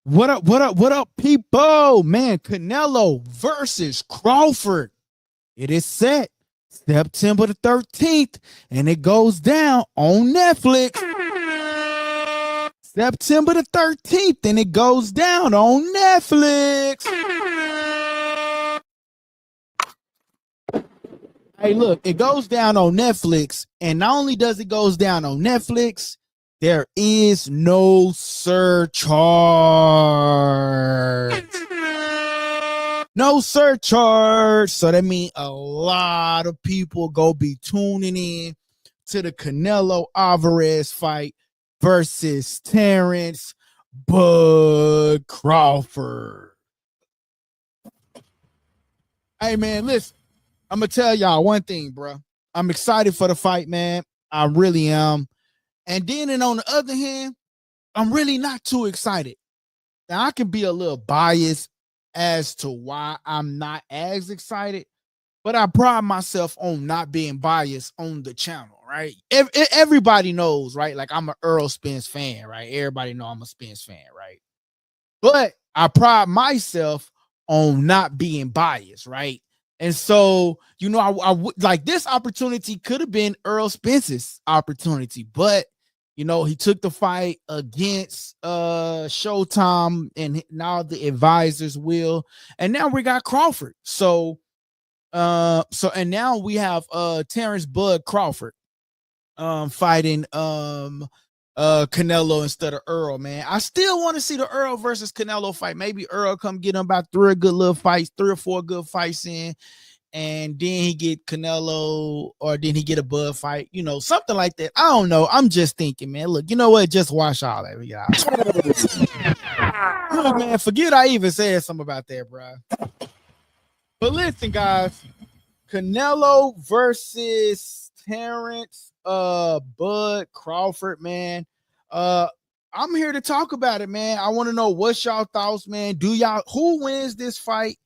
What up? What up? What up, people? Man, Canelo versus Crawford. It is set September the 13th, and it goes down on Netflix. September the 13th, and it goes down on Netflix. Hey, look, it goes down on Netflix, and not only does it goes down on Netflix, there is no surcharge. No surcharge. So that means a lot of people go be tuning in to the Canelo Alvarez fight versus Terrence Bud Crawford. Hey, man, listen. I'm going to tell y'all one thing, bro. I'm excited for the fight, man. I really am. And then, and on the other hand, I'm really not too excited. Now, I can be a little biased as to why I'm not as excited, but I pride myself on not being biased on the channel, right? Everybody knows, right? Like, I'm an Earl Spence fan, right? Everybody know I'm a Spence fan, right? But I pride myself on not being biased, right? And so, you know, I would like this opportunity could have been Earl Spence's opportunity, but you know, he took the fight against Showtime, and now the advisors will, and now we got Crawford. So and now we have Terrence Bud Crawford fighting Canelo instead of Earl, man. I still want to see the Earl versus Canelo fight. Maybe Earl come get him about three or four good fights in, and then he get Canelo, or then he get a Bud fight, you know, something like that. I don't know. I'm just thinking, man. Look, you know what? Just watch all that. Look, man, forget I even said something about that, bro. But listen, guys, Canelo versus Terrence Bud Crawford, man. I'm here to talk about it, man. I want to know what's y'all thoughts, man. Who wins this fight?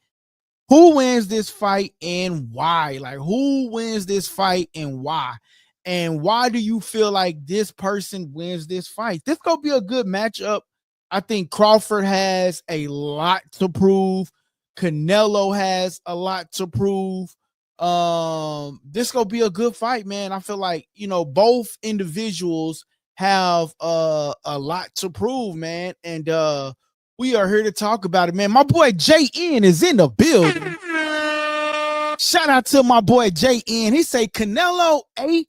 Who wins this fight and why? Like, who wins this fight and why? And why do you feel like this person wins this fight? This gonna be a good matchup. I think Crawford has a lot to prove. Canelo has a lot to prove. This gonna be a good fight, man. I feel like, you know, both individuals have a lot to prove, man. And we are here to talk about it, man. My boy JN is in the building. Shout out to my boy JN. He say Canelo ain't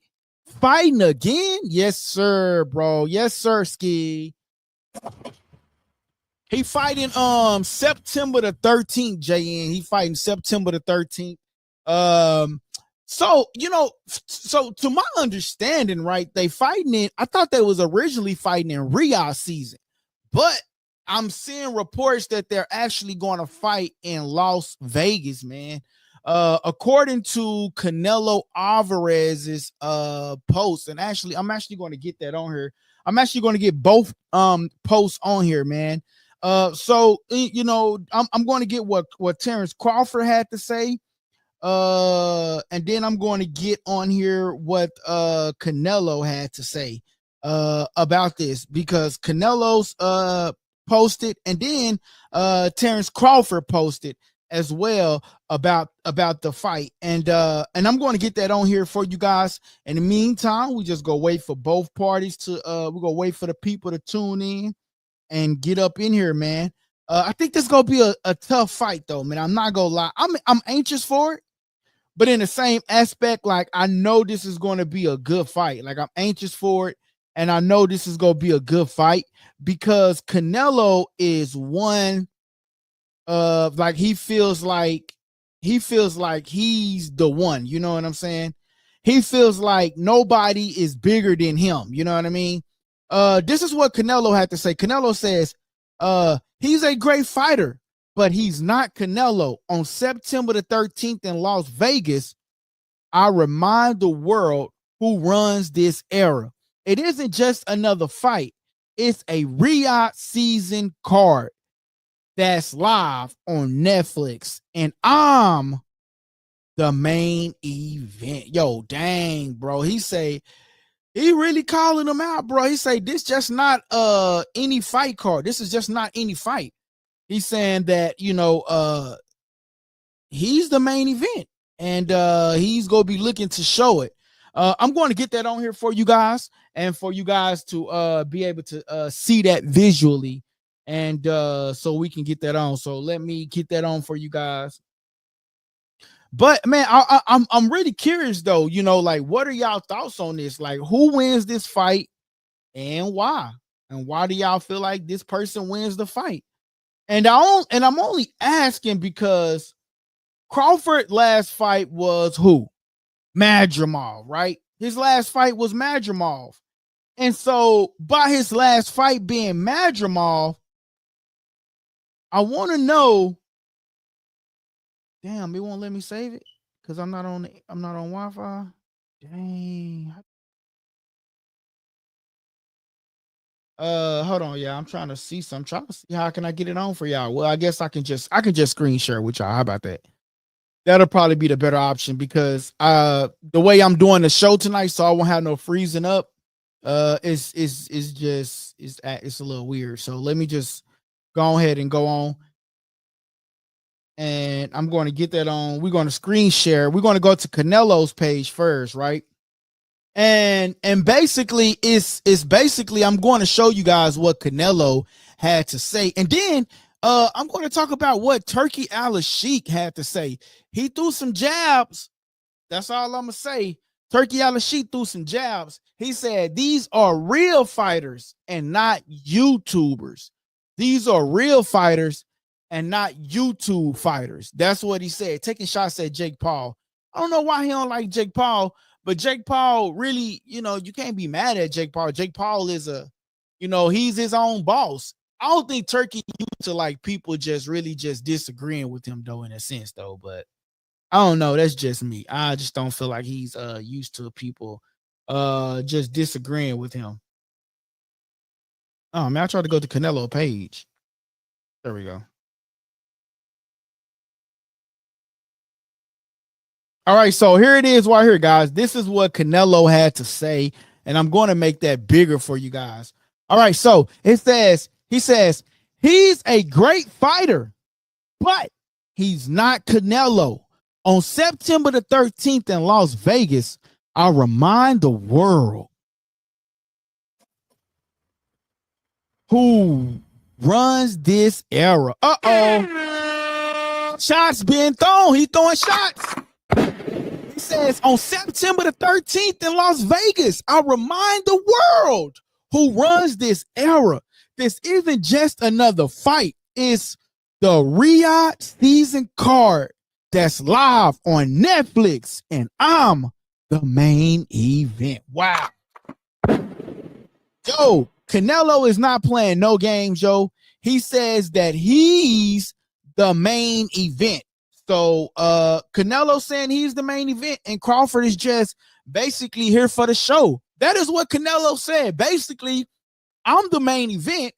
fighting again. Yes, sir, bro. Yes, sir, Ski. He fighting September the 13th, JN. He fighting September the 13th. So, you know, so to my understanding, right, they fighting in, I thought they was originally fighting in Riyadh season, but I'm seeing reports that they're actually going to fight in Las Vegas, man. According to Canelo Alvarez's post, and actually, I'm actually going to get that on here. I'm actually going to get both posts on here, man. So you know, I'm going to get what Terrence Crawford had to say. And then I'm going to get on here what Canelo had to say about this, because Canelo's posted, and then Terrence Crawford posted as well about the fight, and I'm going to get that on here for you guys. In the meantime, we just go wait for both parties to we're gonna wait for the people to tune in and get up in here, man. I think this is gonna be a tough fight, though, man. I'm not gonna lie. I'm anxious for it, but in the same aspect, like, I know this is going to be a good fight. Like, I'm anxious for it, and I know this is going to be a good fight, because Canelo is one of, like, he feels like he's the one. You know what I'm saying? He feels like nobody is bigger than him. You know what I mean? This is what Canelo had to say. Canelo says, he's a great fighter, but he's not Canelo. On September the 13th in Las Vegas, I remind the world who runs this era. It isn't just another fight. It's a Riyadh season card that's live on Netflix, and I'm the main event. Yo, dang, bro. He say He really calling him out, bro. He say this just not any fight card. This is just not any fight. He's saying that, he's the main event, and he's gonna be looking to show it. I'm going to get that on here for you guys, and for you guys to be able to see that visually, and so we can get that on. So let me get that on for you guys. But man, I'm really curious though. Like, what are y'all thoughts on this? Like, who wins this fight and why? And why do y'all feel like this person wins the fight? And I'm only asking because Crawford last fight was who? Madrimov, right? His last fight was Madrimov. And so by his last fight being Madrimov, I want to know. Damn, it won't let me save it because I'm not on Wi-Fi. Dang. Hold on, yeah. I'm trying to see some. I'm trying to see how can I get it on for y'all. Well, I guess I can just screen share with y'all. How about that? That'll probably be the better option because the way I'm doing the show tonight, so I won't have no freezing up. It's a little weird. So let me just go ahead and go on. And I'm going to get that on. We're going to screen share. We're going to go to Canelo's page first, right? And basically it's basically I'm going to show you guys what Canelo had to say. And then I'm going to talk about what Turkey Al-Sheikh had to say. He threw some jabs. That's all I'm going to say. Turkey Al-Sheikh threw some jabs. He said, these are real fighters and not YouTubers. These are real fighters and not YouTube fighters. That's what he said. Taking shots at Jake Paul. I don't know why he don't like Jake Paul, but Jake Paul really, you can't be mad at Jake Paul. Jake Paul is he's his own boss. I don't think Turkey used to like people just really just disagreeing with him though, in a sense though, but I don't know. That's just me. I just don't feel like he's used to people just disagreeing with him. Oh man, I tried to go to Canelo page. There we go. All right, so here it is right here, guys. This is what Canelo had to say, and I'm going to make that bigger for you guys. All right, so he says, he's a great fighter, but he's not Canelo. On September the 13th in Las Vegas, I remind the world who runs this era. Uh-oh. Shots being thrown. He throwing shots. He says, on September the 13th in Las Vegas, I remind the world who runs this era. This isn't just another fight. It's the Riyadh season card that's live on Netflix, and I'm the main event. Wow. Yo, Canelo is not playing no games, yo. He says that he's the main event. So Canelo saying he's the main event, and Crawford is just basically here for the show. That is what Canelo said. Basically, I'm the main event,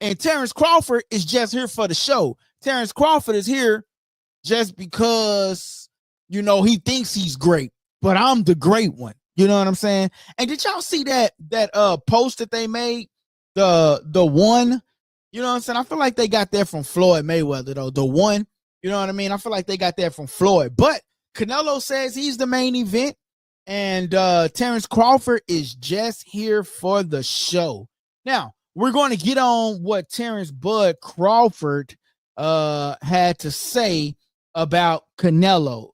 and Terrence Crawford is just here for the show. Terrence Crawford is here just because, he thinks he's great, but I'm the great one. You know what I'm saying? And did y'all see that post that they made? The one, you know what I'm saying? I feel like they got that from Floyd Mayweather, though. The one, you know what I mean? I feel like they got that from Floyd. But Canelo says he's the main event, and Terrence Crawford is just here for the show. Now, we're going to get on what Terrence Bud Crawford had to say about Canelo.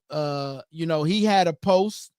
He had a post,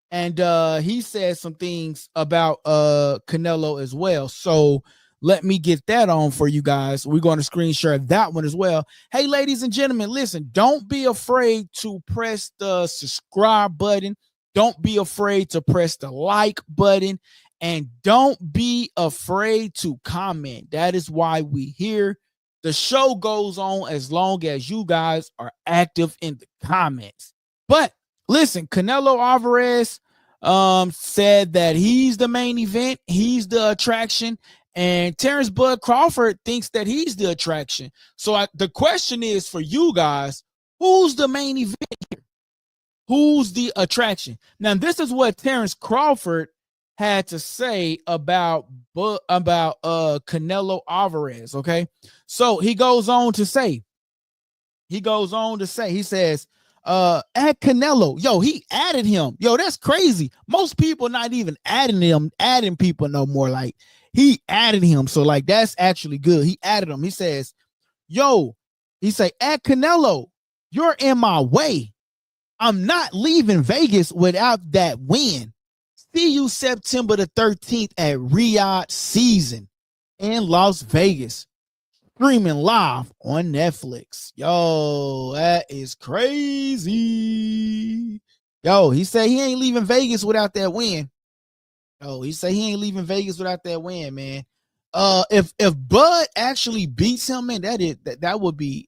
and he said some things about Canelo as well. So let me get that on for you guys. We're going to screen share that one as well. Hey, ladies and gentlemen, listen, don't be afraid to press the subscribe button. Don't be afraid to press the like button. And don't be afraid to comment. That is why we here. The show goes on as long as you guys are active in the comments. But listen, Canelo Alvarez said that he's the main event. He's the attraction. And Terrence Bud Crawford thinks that he's the attraction. So the question is for you guys, who's the main event here? Who's the attraction? Now, this is what Terrence Crawford had to say about Canelo Alvarez. Okay, so he goes on to say, he says, add Canelo. Yo, he added him. Yo, that's crazy. Most people not even adding people no more. Like, he added him. So, like, that's actually good. He added him. He says, yo, he say, add Canelo. You're in my way. I'm not leaving Vegas without that win. See you September the 13th at Riyadh Season in Las Vegas. Streaming live on Netflix. Yo, that is crazy. Yo, he said he ain't leaving Vegas without that win. Yo, he said he ain't leaving Vegas without that win, man. If Bud actually beats him, man, that would be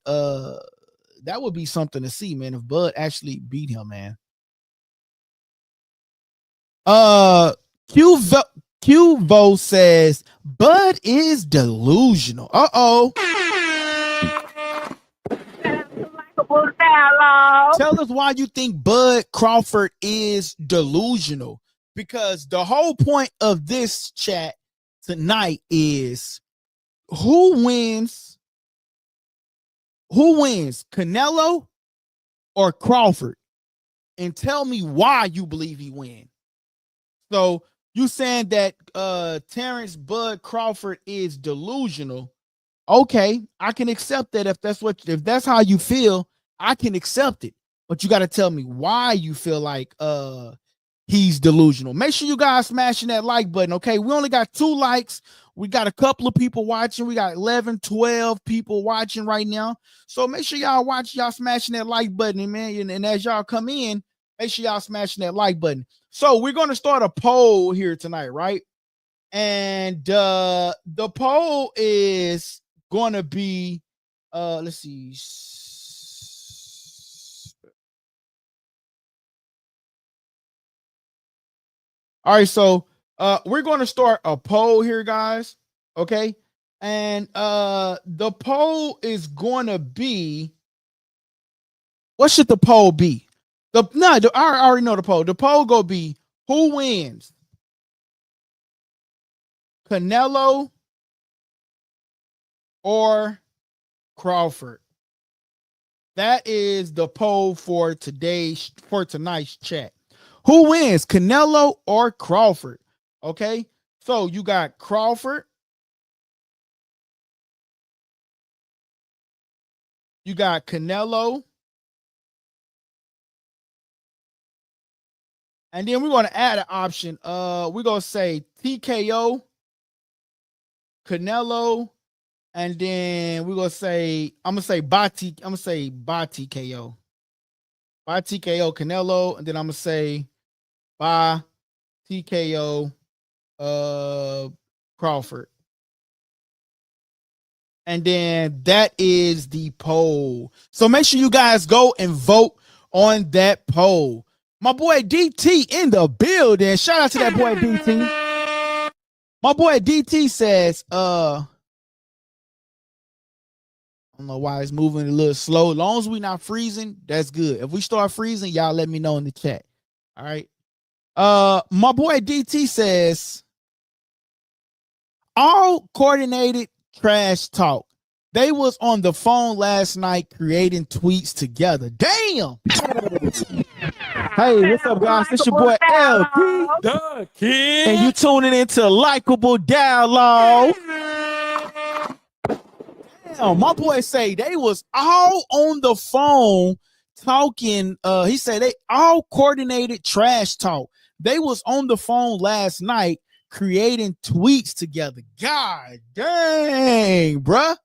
something to see, man. If Bud actually beat him, man. Qvo says Bud is delusional. Tell us why you think Bud Crawford is delusional. Because the whole point of this chat tonight is who wins, Canelo or Crawford? And tell me why you believe he wins. So you saying that Terrence Bud Crawford is delusional. Okay, I can accept that if that's how you feel, I can accept it. But you got to tell me why you feel like he's delusional. Make sure you guys smashing that like button, okay? We only got 2 likes. We got a couple of people watching. We got 11, 12 people watching right now. So make sure y'all smashing that like button, man. And as y'all come in, make sure y'all smashing that like button. So we're going to start a poll here tonight, right? And the poll is going to be, let's see. All right, so we're going to start a poll here, guys. Okay, and the poll is going to be, what should the poll be? I already know the poll. The poll gonna be who wins, Canelo or Crawford. That is the poll for tonight's chat. Who wins, Canelo or Crawford? Okay, so you got Crawford, you got Canelo, and then we're going to add an option. We're going to say TKO, Canelo, and then we're going to say, I'm going to say by TKO. By TKO, Canelo, and then I'm going to say by TKO, Crawford. And then that is the poll. So make sure you guys go and vote on that poll. My boy DT in the building. Shout out to that boy DT. My boy DT says, I don't know why it's moving a little slow. As long as we're not freezing, that's good. If we start freezing, y'all let me know in the chat. All right. My boy DT says, all coordinated trash talk. They was on the phone last night creating tweets together. Damn. Hey, what's up, guys? This your boy LP, the Kid, and you tuning into Likeable Dialogue. Damn, my boy say they was all on the phone talking. He said they all coordinated trash talk. They was on the phone last night creating tweets together. God dang, bruh.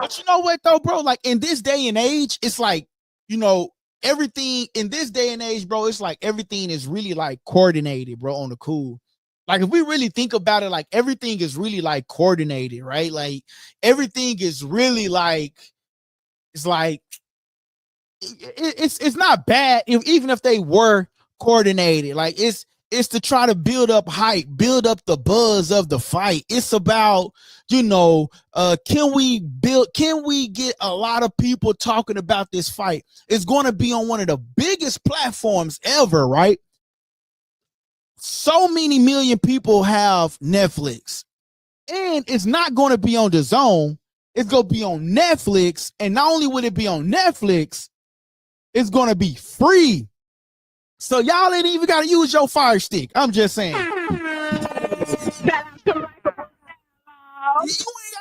But you know what though, bro? Like in this day and age, it's like, you know, everything in this day and age, bro, it's like everything is really like coordinated, bro, on the cool. Like if we really think about it, like everything is really like coordinated, right? Like everything is really like, it's like, it's not bad even if they were coordinated. Like it's to try to build up hype, build up the buzz of the fight. It's about, you know, can we get a lot of people talking about this fight? It's going to be on one of the biggest platforms ever, right? so many million people have Netflix, and it's not going to be on the Zone. It's going to be on Netflix, and not only would it be on Netflix, it's going to be free. So y'all ain't even got to use your Fire Stick. I'm just saying. You ain't got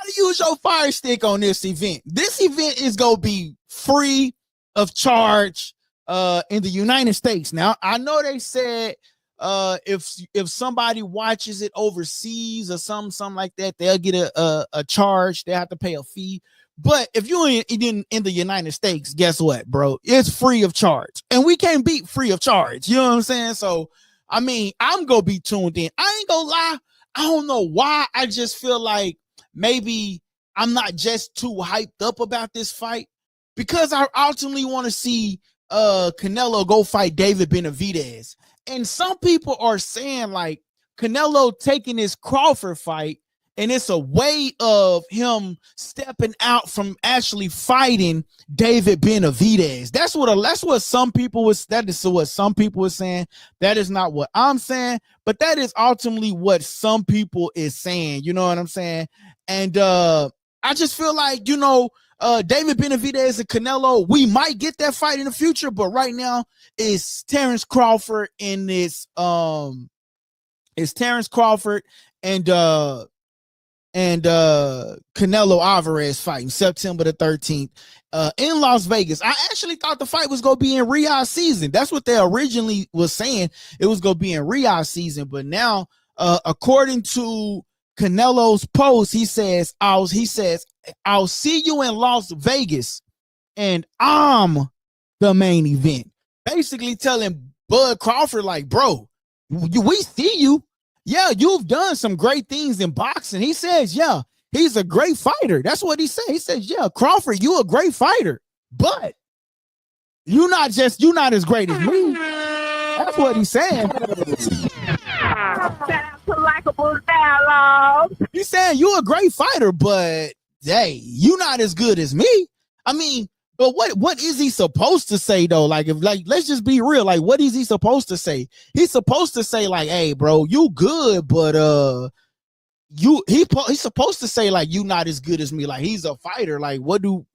to use your Fire Stick on this event. This event is going to be free of charge in the United States. Now, I know they said if somebody watches it overseas or something like that, they'll get a charge. They have to pay a fee. But if you're in the United States, guess what, bro? It's free of charge. And we can't beat free of charge. You know what I'm saying? So, I mean, I'm going to be tuned in. I ain't going to lie. I don't know why. I just feel like maybe I'm not just too hyped up about this fight, because I ultimately want to see Canelo go fight David Benavidez. And some people are saying like Canelo taking this Crawford fight, and it's a way of him stepping out from actually fighting David Benavidez. That's what some people was. That is what some people were saying. That is not what I'm saying, but that is ultimately what some people is saying. You know what I'm saying? And I just feel like, you know, David Benavidez and Canelo, we might get that fight in the future, but right now it's Terrence Crawford in this. It's Terrence Crawford and Canelo Alvarez fighting September the 13th in Las Vegas. I actually thought the fight was going to be in Riyadh season. That's what they originally was saying. It was going to be in Riyadh season, but now according to Canelo's post, he says, I'll see you in Las Vegas and I'm the main event. Basically telling Bud Crawford like, bro, we see you. Yeah, you've done some great things in boxing. He says, yeah, he's a great fighter. That's what he said. He says, yeah, Crawford, you a great fighter, but you're not as great as me. That's what he's saying. Shout out to Likeable Dialogue. He's saying you're a great fighter, but hey, you're not as good as me. I mean, but what is he supposed to say though? Like, let's just be real. Like, what is he supposed to say? He's supposed to say like, hey, bro, you good, but he's supposed to say like, you not as good as me. Like, he's a fighter. Like, what do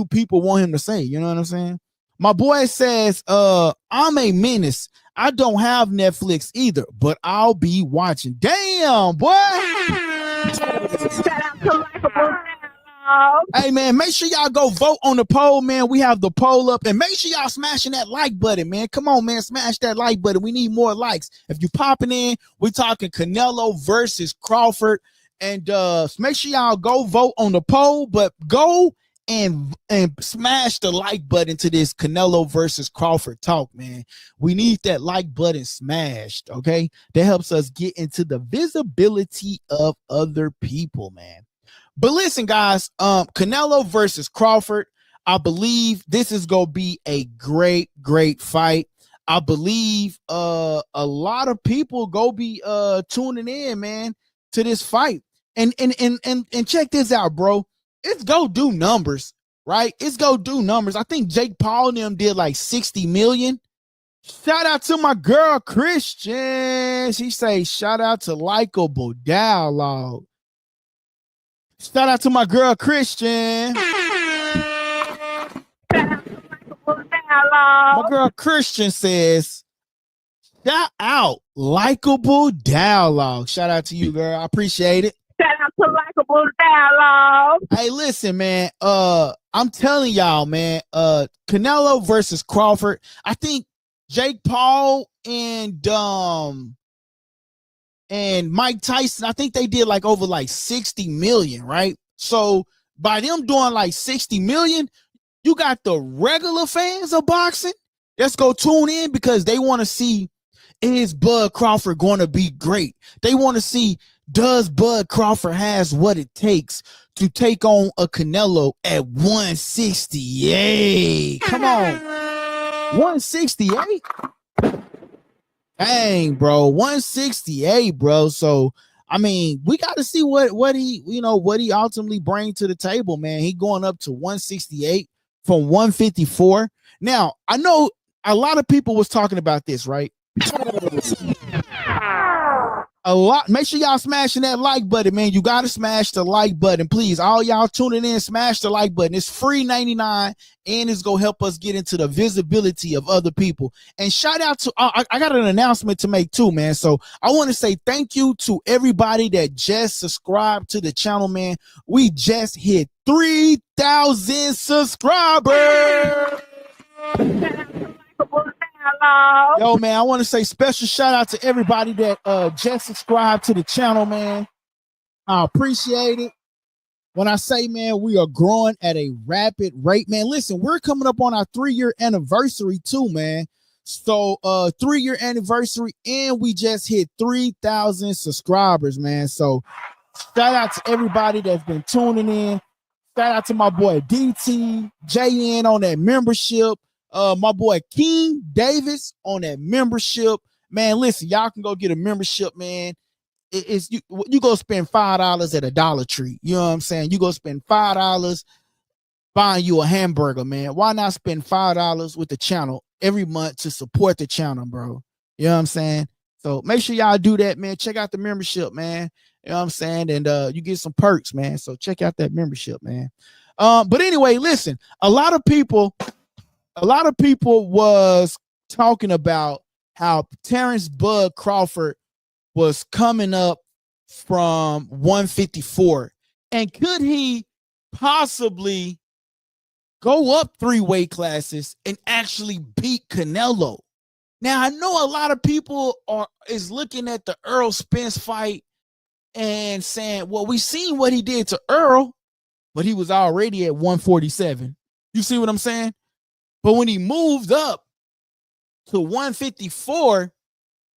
people want him to say? You know what I'm saying? My boy says, I'm a menace. I don't have Netflix either, but I'll be watching. Damn, boy. Shout out to Likeable. Hey man, make sure y'all go vote on the poll, man. We have the poll up, and make sure y'all smashing that like button, man. Come on, man, smash that like button. We need more likes. If you popping in, we're talking Canelo versus Crawford, and make sure y'all go vote on the poll, but go and smash the like button to this Canelo versus Crawford talk, man. We need that like button smashed, okay? That helps us get into the visibility of other people, man. But listen, guys, Canelo versus Crawford, I believe this is going to be a great, great fight. I believe a lot of people go be tuning in, man, to this fight. And check this out, bro. It's go do numbers, right? It's go do numbers. I think Jake Paul and them did like 60 million. Shout out to my girl, Christian. She say, shout out to Likeable Dialogue. Shout out to my girl, Christian. My girl, Christian says, shout out Likeable Dialogue. Shout out to you, girl. I appreciate it. Shout out to Likeable Dialogue. Hey, listen, man. I'm telling y'all, man. Canelo versus Crawford. I think Jake Paul and Mike Tyson, I think they did like over like 60 million, right? So by them doing like 60 million, you got the regular fans of boxing that's go tune in because they want to see, is Bud Crawford going to be great? They want to see, does Bud Crawford has what it takes to take on a Canelo at 168? Come on. 168? Dang, bro, 168, bro. So, I mean, we got to see what he ultimately brings to the table, man. He going up to 168 from 154. Now, I know a lot of people was talking about this, right? a lot. Make sure y'all smashing that like button, man. You gotta smash the like button, please. All y'all tuning in, smash the like button. It's free 99, and it's gonna help us get into the visibility of other people. And shout out to I got an announcement to make too, man. So I want to say thank you to everybody that just subscribed to the channel, man. We just hit 3,000 subscribers. Yo, man, I want to say special shout out to everybody that just subscribed to the channel, man. I appreciate it. When I say, man, we are growing at a rapid rate, man. Listen, we're coming up on our 3-year anniversary too, man. So 3-year anniversary, and we just hit 3,000 subscribers, man. So shout out to everybody that's been tuning in. Shout out to my boy DT, JN on that membership. My boy King Davis on that membership. Man, listen, y'all can go get a membership, man. It's you go spend $5 at a Dollar Tree. You know what I'm saying? You go spend $5 buying you a hamburger, man. Why not spend $5 with the channel every month to support the channel, bro? You know what I'm saying? So make sure y'all do that, man. Check out the membership, man. You know what I'm saying? And you get some perks, man. So check out that membership, man. But anyway, listen, a lot of people was talking about how Terrence Bud Crawford was coming up from 154. And could he possibly go up 3 weight classes and actually beat Canelo? Now, I know a lot of people is looking at the Earl Spence fight and saying, well, we seen what he did to Earl, but he was already at 147. You see what I'm saying? But when he moved up to 154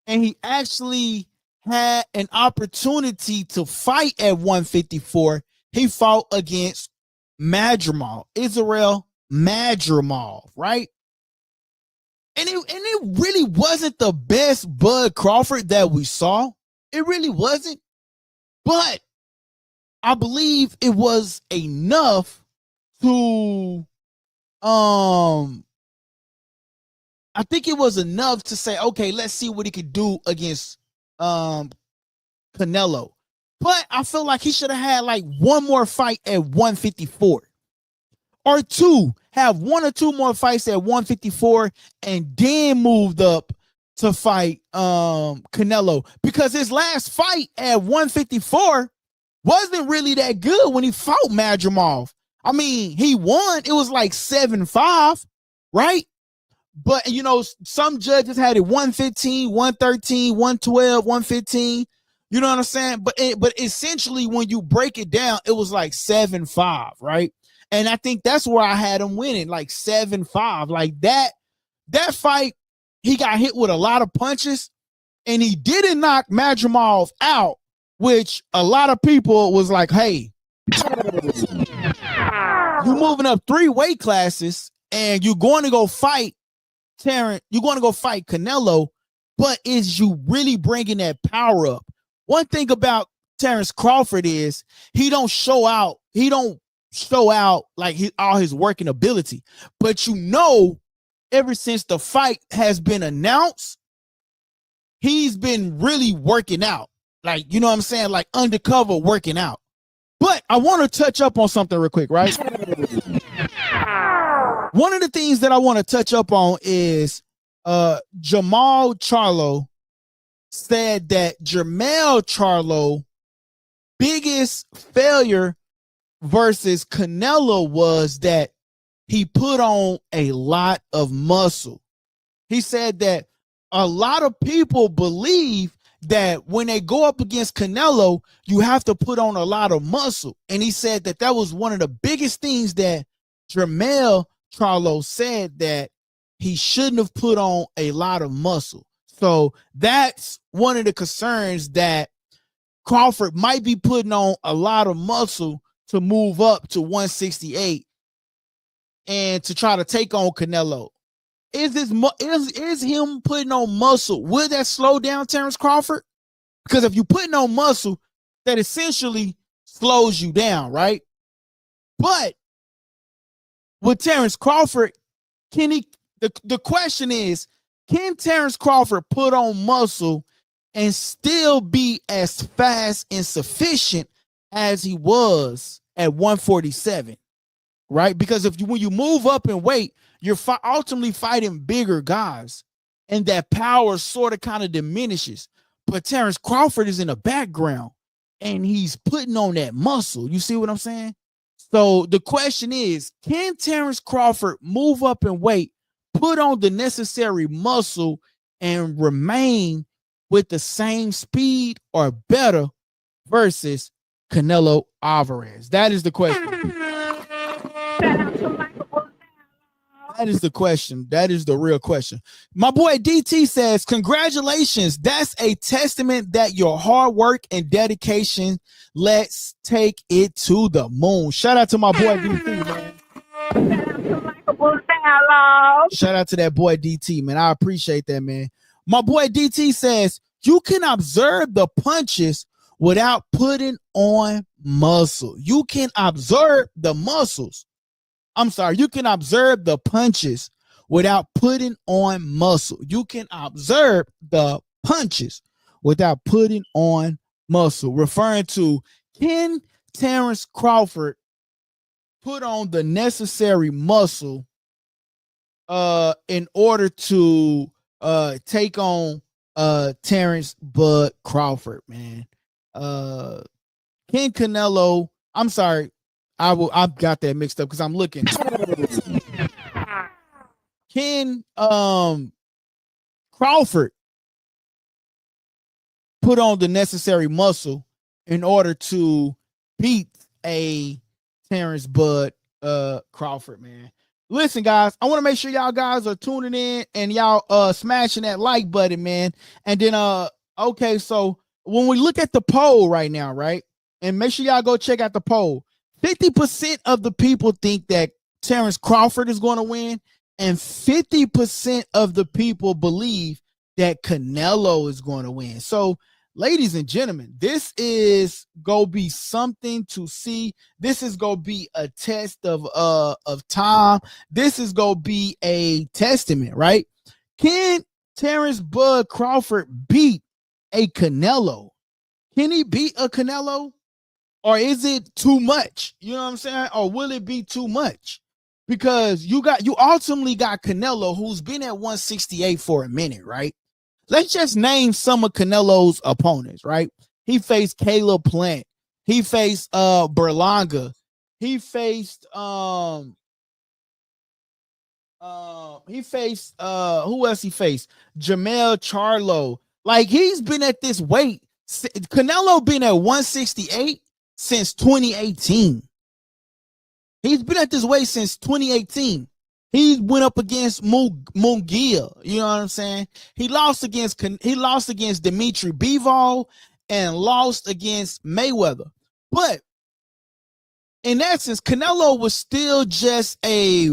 and he actually had an opportunity to fight at 154, he fought against Israel Madrimov, right? And it really wasn't the best Bud Crawford that we saw. It really wasn't. But I believe it was enough to I think it was enough to say, okay, let's see what he could do against Canelo. But I feel like he should have had like one more fight at 154. Or two, have 1 or 2 more fights at 154 and then moved up to fight Canelo. Because his last fight at 154 wasn't really that good when he fought Madrimov. I mean, he won. It was like 7-5, right? But, you know, some judges had it 115, 113, 112, 115. You know what I'm saying? But essentially, when you break it down, it was like 7-5, right? And I think that's where I had him winning, like 7-5. Like that fight, he got hit with a lot of punches, and he didn't knock Madrimov out, which a lot of people was like, hey, you're moving up 3 weight classes, and you're going to go fight Terrence, you're going to go fight Canelo, but is you really bringing that power up? One thing about Terrence Crawford is he don't show out like all his working ability. But you know, ever since the fight has been announced, he's been really working out. Like, you know what I'm saying? Like undercover working out. But I want to touch up on something real quick, right? One of the things that I want to touch up on is Jamal Charlo said that Jermell Charlo biggest failure versus Canelo was that he put on a lot of muscle. He said that a lot of people believe that when they go up against Canelo, you have to put on a lot of muscle. And he said that that was one of the biggest things that Jermell Charlo said, that he shouldn't have put on a lot of muscle. So that's one of the concerns, that Crawford might be putting on a lot of muscle to move up to 168 and to try to take on Canelo. Is him putting on muscle, will that slow down Terrence Crawford? Because if you're putting on muscle, that essentially slows you down, right? But with Terrence Crawford, can he? The question is, can Terrence Crawford put on muscle and still be as fast and sufficient as he was at 147, right? Because when you move up in weight, you're ultimately fighting bigger guys, and that power sort of kind of diminishes. But Terrence Crawford is in the background, and he's putting on that muscle. You see what I'm saying? So the question is, can Terrence Crawford move up in weight, put on the necessary muscle, and remain with the same speed or better versus Canelo Alvarez? That is the question. That is the question. That is the real question. My boy DT says, congratulations. That's a testament that your hard work and dedication, let's take it to the moon. Shout out to my boy DT, man. Shout out to that boy DT, man. I appreciate that, man. My boy DT says, you can observe the punches without putting on muscle. You can observe the muscles. I'm sorry, you can observe the punches without putting on muscle. You can observe the punches without putting on muscle. Referring to, can Terrence Crawford put on the necessary muscle in order to take on Terrence Bud Crawford, man? Can Canelo, I'm sorry, I've got that mixed up because I'm looking. Can Crawford put on the necessary muscle in order to beat a Terrence Bud Crawford, man? Listen, guys, I want to make sure y'all guys are tuning in and y'all smashing that like button, man. And then okay, so when we look at the poll right now, right? And make sure y'all go check out the poll. 50% of the people think that Terrence Crawford is going to win, and 50% of the people believe that Canelo is going to win. So, ladies and gentlemen, this is going to be something to see. This is going to be a test of time. This is going to be a testament, right? Can Terrence Bud Crawford beat a Canelo? Can he beat a Canelo? Or is it too much? You know what I'm saying? Or will it be too much? Because you ultimately got Canelo, who's been at 168 for a minute, right? Let's just name some of Canelo's opponents, right? He faced Caleb Plant. He faced Berlanga. He faced who else he faced? Jamel Charlo. Like, he's been at this weight. Canelo been at 168 since 2018. He's been at this weight since 2018. He went up against Munguia. You know what I'm saying? He lost against Dimitri Bivol and lost against Mayweather. But in essence, Canelo was still just a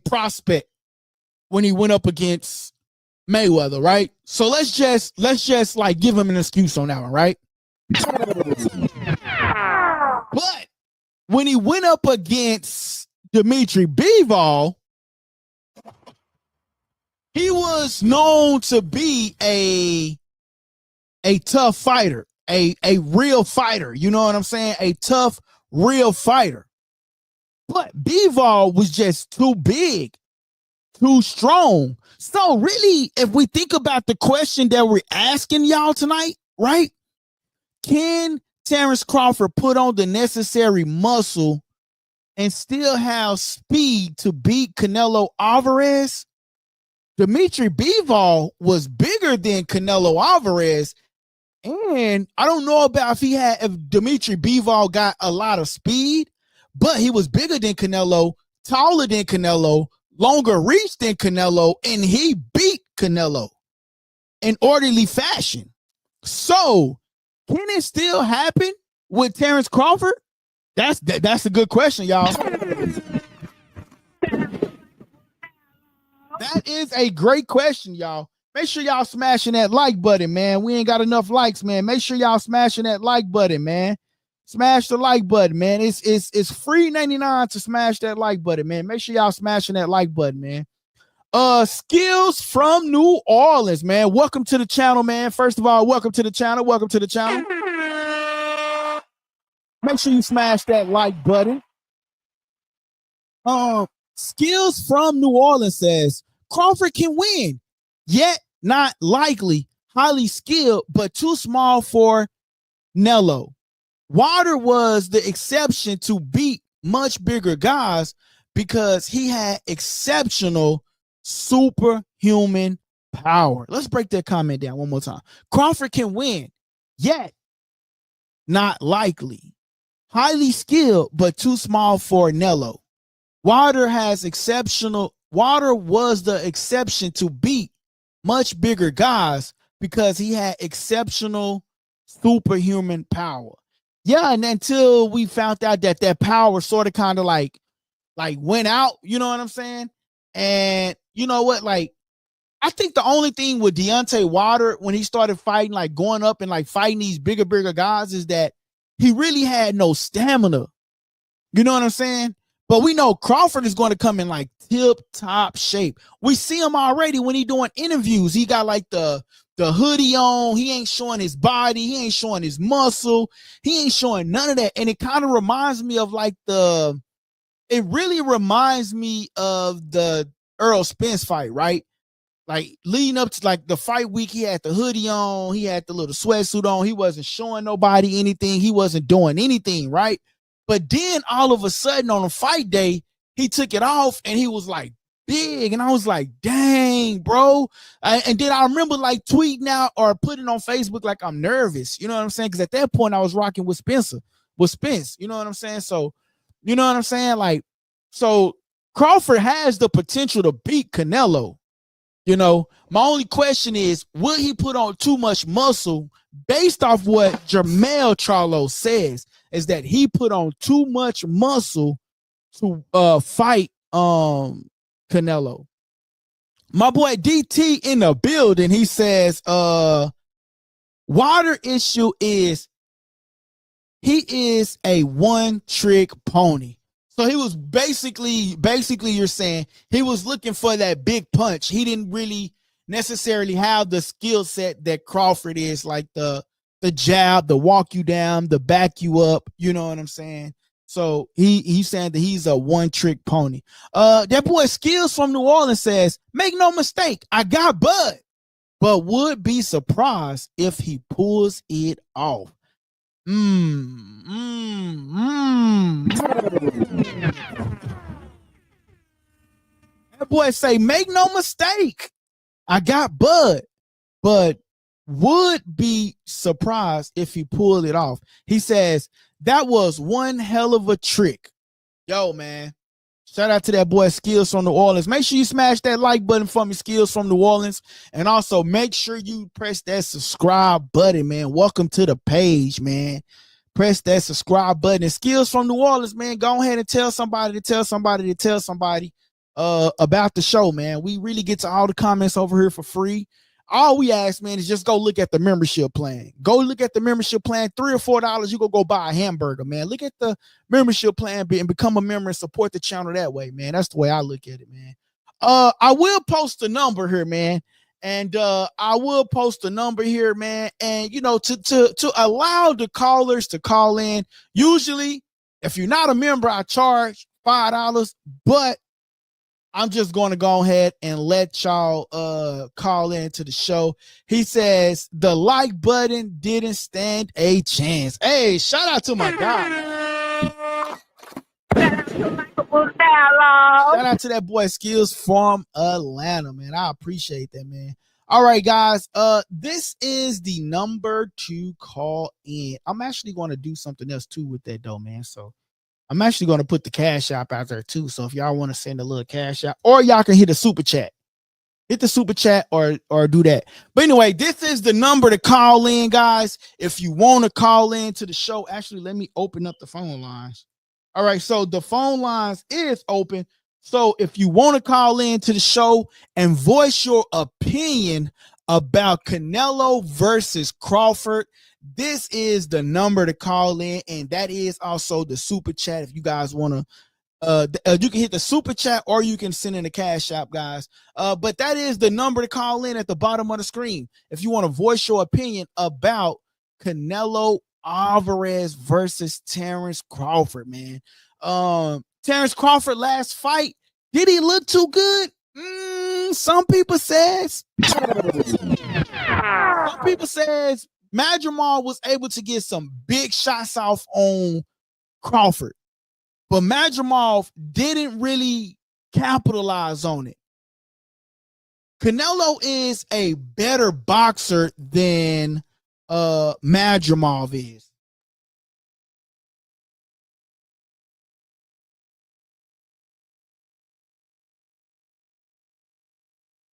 prospect when he went up against Mayweather, right? So let's just like give him an excuse on that one, right? But when he went up against Dimitri Bivol, he was known to be a tough fighter, a real fighter. You know what I'm saying? A tough, real fighter. But Bivol was just too big, too strong. So really, if we think about the question that we're asking y'all tonight, right? Can Terrence Crawford put on the necessary muscle and still have speed to beat Canelo Alvarez? Dimitri Bivol was bigger than Canelo Alvarez, and I don't know about if Dimitri Bivol got a lot of speed, but he was bigger than Canelo, taller than Canelo, longer reach than Canelo, and he beat Canelo in orderly fashion. So, can it still happen with Terrence Crawford? That's a good question, y'all. That is a great question, y'all. Make sure y'all smashing that like button, man. We ain't got enough likes, man. Make sure y'all smashing that like button, man. Smash the like button, man. It's free 99 to smash that like button, man. Make sure y'all smashing that like button, man. Skills from New Orleans, man. Welcome to the channel, man. First of all, welcome to the channel. Welcome to the channel. Make sure you smash that like button. Skills from New Orleans says Crawford can win, yet not likely. Highly skilled, but too small for Canelo. Wilder was the exception to beat much bigger guys because he had exceptional superhuman power. Let's break that comment down one more time. Crawford can win, yet not likely. Highly skilled, but too small for Canelo. Wilder was the exception to beat much bigger guys because he had exceptional superhuman power. Yeah, and until we found out that power sort of kind of like went out, you know what I'm saying? And you know what, like, I think the only thing with Deontay Wilder when he started fighting, like going up and like fighting these bigger guys, is that he really had no stamina. You know what I'm saying? But we know Crawford is going to come in like tip top shape. We see him already when he doing interviews. He got like the hoodie on. He ain't showing his body. He ain't showing his muscle. He ain't showing none of that. And it kind of reminds me of like it really reminds me of the Earl Spence fight, right? Like leading up to like the fight week, he had the hoodie on. He had the little sweatsuit on. He wasn't showing nobody anything. He wasn't doing anything, right? But then all of a sudden on a fight day, he took it off and he was like big. And I was like, dang, bro. And then I remember like tweeting out or putting on Facebook like I'm nervous. You know what I'm saying? Because at that point I was rocking with Spence. You know what I'm saying? So, you know what I'm saying? Like, so Crawford has the potential to beat Canelo. You know, my only question is, will he put on too much muscle? Based off what Jermell Charlo says, is that he put on too much muscle to fight Canelo. My boy DT in the building, he says Wilder issue is he is a one-trick pony. So he was basically you're saying he was looking for that big punch. He didn't really necessarily have the skill set that Crawford is, like the jab, the walk you down, the back you up. You know what I'm saying? So he's saying that he's a one-trick pony. That boy Skills from New Orleans says, make no mistake, I got Bud, but would be surprised if he pulls it off. That boy say, make no mistake, I got Bud, but would be surprised if he pulled it off. He says, that was one hell of a trick. Yo, man. Shout out to that boy Skills from New Orleans. Make sure you smash that like button for me, Skills from New Orleans. And also make sure you press that subscribe button, man. Welcome to the page, man. Press that subscribe button. And Skills from New Orleans, man, go ahead and tell somebody about the show, man. We really get to all the comments over here for free. All we ask, man, is just go look at the membership plan. Go look at the membership plan. $3 or $4, you go buy a hamburger, man. Look at the membership plan and become a member and support the channel that way, man. That's the way I look at it, man. I will post a number here, man. And I will post a number here, man. And you know, to allow the callers to call in. Usually, if you're not a member, I charge $5, but I'm just going to go ahead and let y'all call into the show. He says the like button didn't stand a chance. Hey, shout out to my guy. Shout out to that boy Skills from Atlanta, man. I appreciate that, man. All right, guys. This is the number to call in. I'm actually going to do something else too with that though, man. So I'm actually going to put the cash app out there too. So if y'all want to send a little cash out, or y'all can hit a super chat. Hit the super chat or do that. But anyway, this is the number to call in, guys. If you want to call in to the show, actually, let me open up the phone lines. All right, so the phone lines is open. So if you want to call in to the show and voice your opinion about Canelo versus Crawford, this is the number to call in, and that is also the super chat if you guys want to You can hit the super chat or you can send in the cash app, guys. But that is the number to call in at the bottom of the screen if you want to voice your opinion about Canelo Alvarez versus Terrence Crawford, man. Terrence Crawford last fight, did he look too good? Some people says Madrimal was able to get some big shots off on Crawford, but Madrimal didn't really capitalize on it. Canelo is a better boxer than Madrimal is.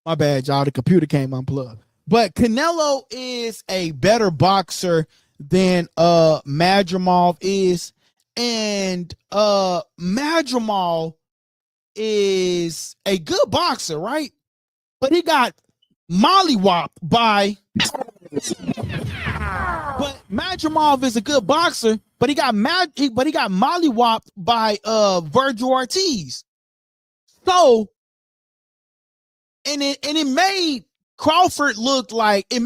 My bad, y'all. The computer came unplugged. But Canelo is a better boxer than Madrimal is. And Madrimal is a good boxer, right? But he got mollywopped by. But Madrimal is a good boxer, but he got mollywopped by Virgil Ortiz. So and it made Crawford look like dang.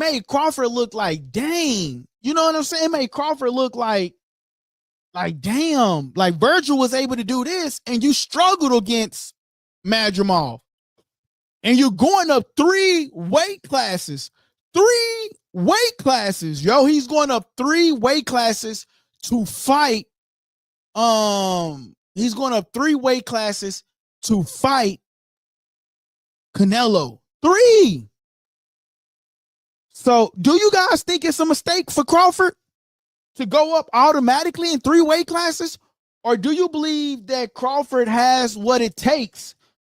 You know what I'm saying? It made Crawford look like damn, like Virgil was able to do this and you struggled against Madrimal. And you're going up 3 weight classes. 3 weight classes. Yo, he's going up 3 weight classes to fight. He's going up 3 weight classes to fight Canelo. 3. So do you guys think it's a mistake for Crawford to go up automatically in 3 weight classes? Or do you believe that Crawford has what it takes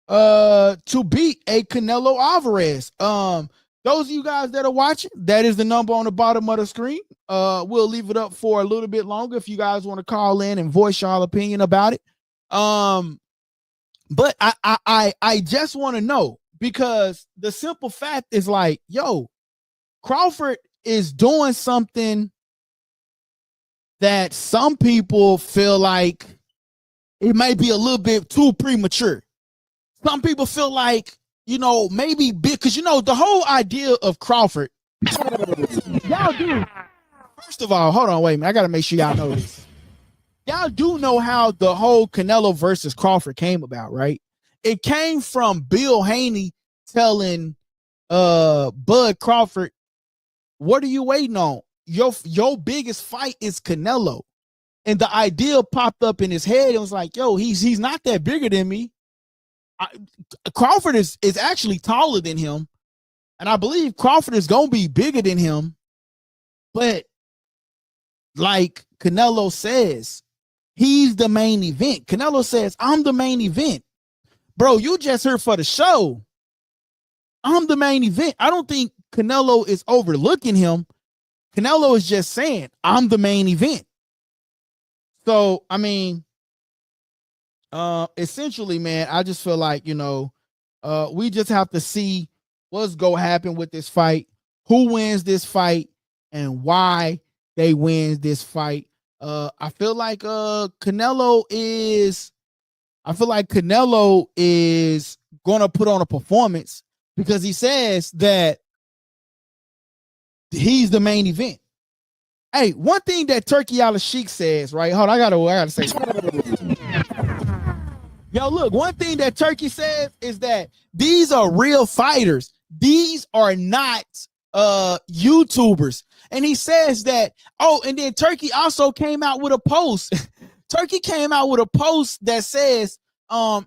to beat a Canelo Alvarez? Those of you guys that are watching, that is the number on the bottom of the screen. We'll leave it up for a little bit longer if you guys want to call in and voice your opinion about it. But I just want to know, because the simple fact is like, yo, Crawford is doing something that some people feel like it might be a little bit too premature. Some people feel like, you know, maybe because, you know, the whole idea of Crawford, y'all do. First of all, hold on, wait a minute. I got to make sure y'all know this. Y'all do know how the whole Canelo versus Crawford came about, right? It came from Bill Haney telling Bud Crawford, what are you waiting on? Your biggest fight is Canelo. And the idea popped up in his head. It was like, yo, he's not that bigger than me. Crawford is actually taller than him. And I believe Crawford is going to be bigger than him. But like Canelo says, he's the main event. Canelo says, I'm the main event. Bro, you just here for the show. I'm the main event. I don't think Canelo is overlooking him. Canelo is just saying, I'm the main event. So, I mean, essentially, man, I just feel like, you know, we just have to see what's going to happen with this fight, who wins this fight, and why they win this fight. I feel like Canelo is going to put on a performance because he says that he's the main event. Hey, one thing that Turkey Al-Sheikh says, right? Hold on, I gotta say. Yo, look, one thing that Turkey says is that these are real fighters. These are not YouTubers. And he says that, and then Turkey also came out with a post. Turkey came out with a post that says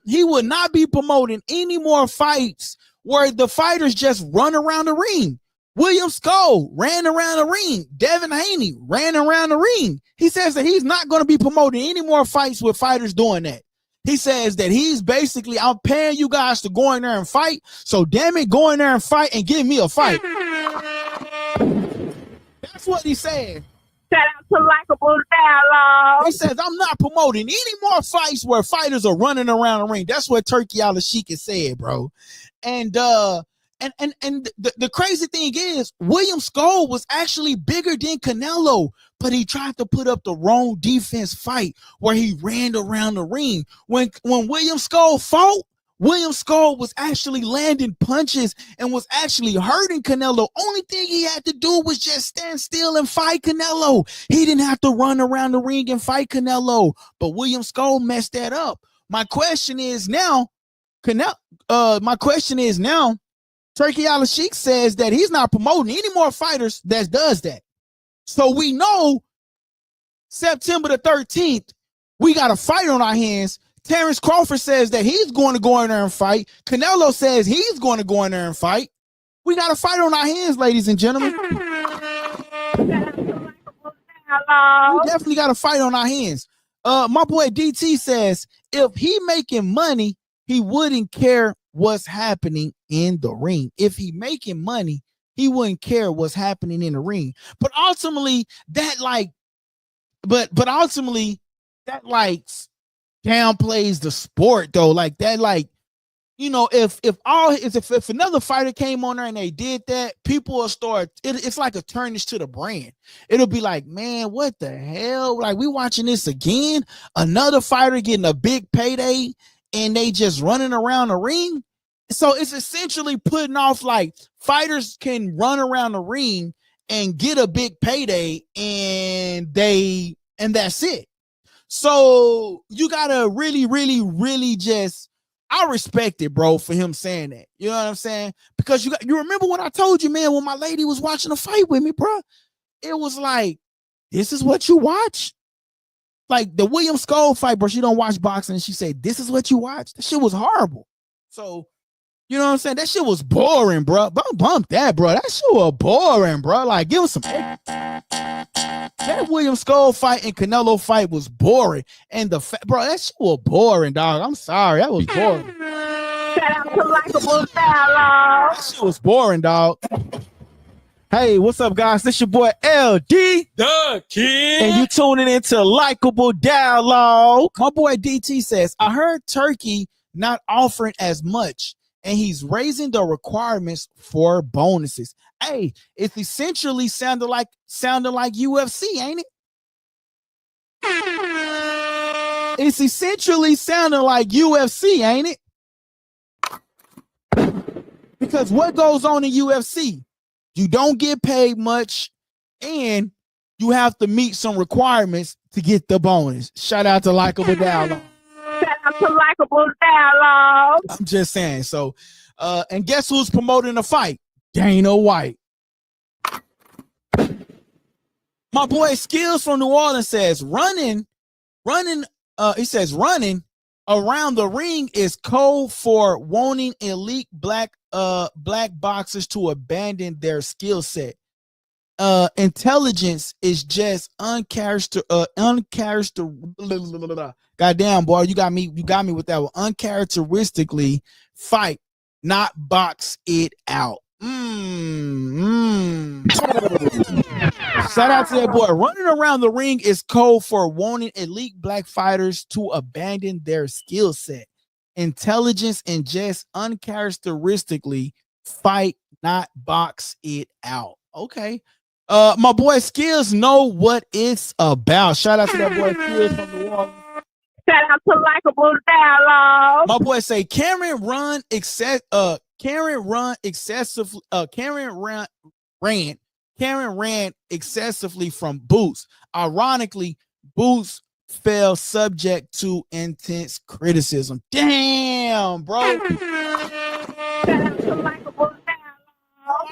he would not be promoting any more fights where the fighters just run around the ring. William Skull ran around the ring. Devin Haney ran around the ring. He says that he's not going to be promoting any more fights with fighters doing that. He says that he's basically, I'm paying you guys to go in there and fight. So damn it, go in there and fight and give me a fight. That's what he said. Shout out to Likeable Dialogue. He says, I'm not promoting any more fights where fighters are running around the ring. That's what Turkey Al-Sheikh has said, bro. And the crazy thing is, William Skull was actually bigger than Canelo. but he tried to put up the wrong defense fight where he ran around the ring. When William Skull fought, William Skull was actually landing punches and was actually hurting Canelo. Only thing he had to do was just stand still and fight Canelo. He didn't have to run around the ring and fight Canelo. But William Skull messed that up. My question is now, Turkey Al-Sheikh says that he's not promoting any more fighters that does that. So we know September the 13th, we got a fight on our hands. Terrence Crawford says that he's going to go in there and fight. Canelo says he's going to go in there and fight. We got a fight on our hands, ladies and gentlemen. We definitely got a fight on our hands. My boy DT says if he making money, he wouldn't care what's happening in the ring. If he making money, he wouldn't care what's happening in the ring. But ultimately, that downplays the sport though. Like that, like, you know, if another fighter came on there and they did that, people will start. It's like a tarnish to the brand. It'll be like, man, what the hell? Like, we watching this again? Another fighter getting a big payday and they just running around the ring. So it's essentially putting off, like, fighters can run around the ring and get a big payday and that's it. So you gotta really, really, really just, I respect it, bro, for him saying that. You know what I'm saying? Because you remember when I told you, man, when my lady was watching a fight with me, bro, it was like, this is what you watch? Like the William Skull fight, bro, she don't watch boxing, and she said, this is what you watch? That shit was horrible. So, you know what I'm saying? That shit was boring, bro. Bump that, bro. That shit was boring, bro. Like, give us some. That William Skull fight and Canelo fight was boring. And bro, that shit was boring, dog. I'm sorry. That was boring. Shout out to Likeable Dialogue. That shit was boring, dog. Hey, what's up, guys? This your boy LD, the Kid, and you tuning into Likeable Dialogue. My boy DT says, I heard Turkey not offering as much, and he's raising the requirements for bonuses. Hey, it's essentially sounding like UFC, ain't it? It's essentially sounding like UFC, ain't it? Because what goes on in UFC? You don't get paid much, and you have to meet some requirements to get the bonus. Shout out to Likeable Dialogue. Shout out to Likeable Dialogue. I'm just saying. So, and guess who's promoting the fight? Dana White. My boy Skills from New Orleans says running around the ring is code for wanting elite black boxers to abandon their skill set. Intelligence is just goddamn, boy, you got me with that one. Uncharacteristically fight, not box it out. Shout out to that boy. Running around the ring is code for wanting elite black fighters to abandon their skill set. Intelligence and just uncharacteristically fight, not box it out. Okay. My boy Skills know what it's about. Shout out to that boy Skills from the wall. Shout out to Likeable Dialogue. My boy say Karen ran excessively from Boots. Ironically, Boots fell subject to intense criticism. Damn, bro.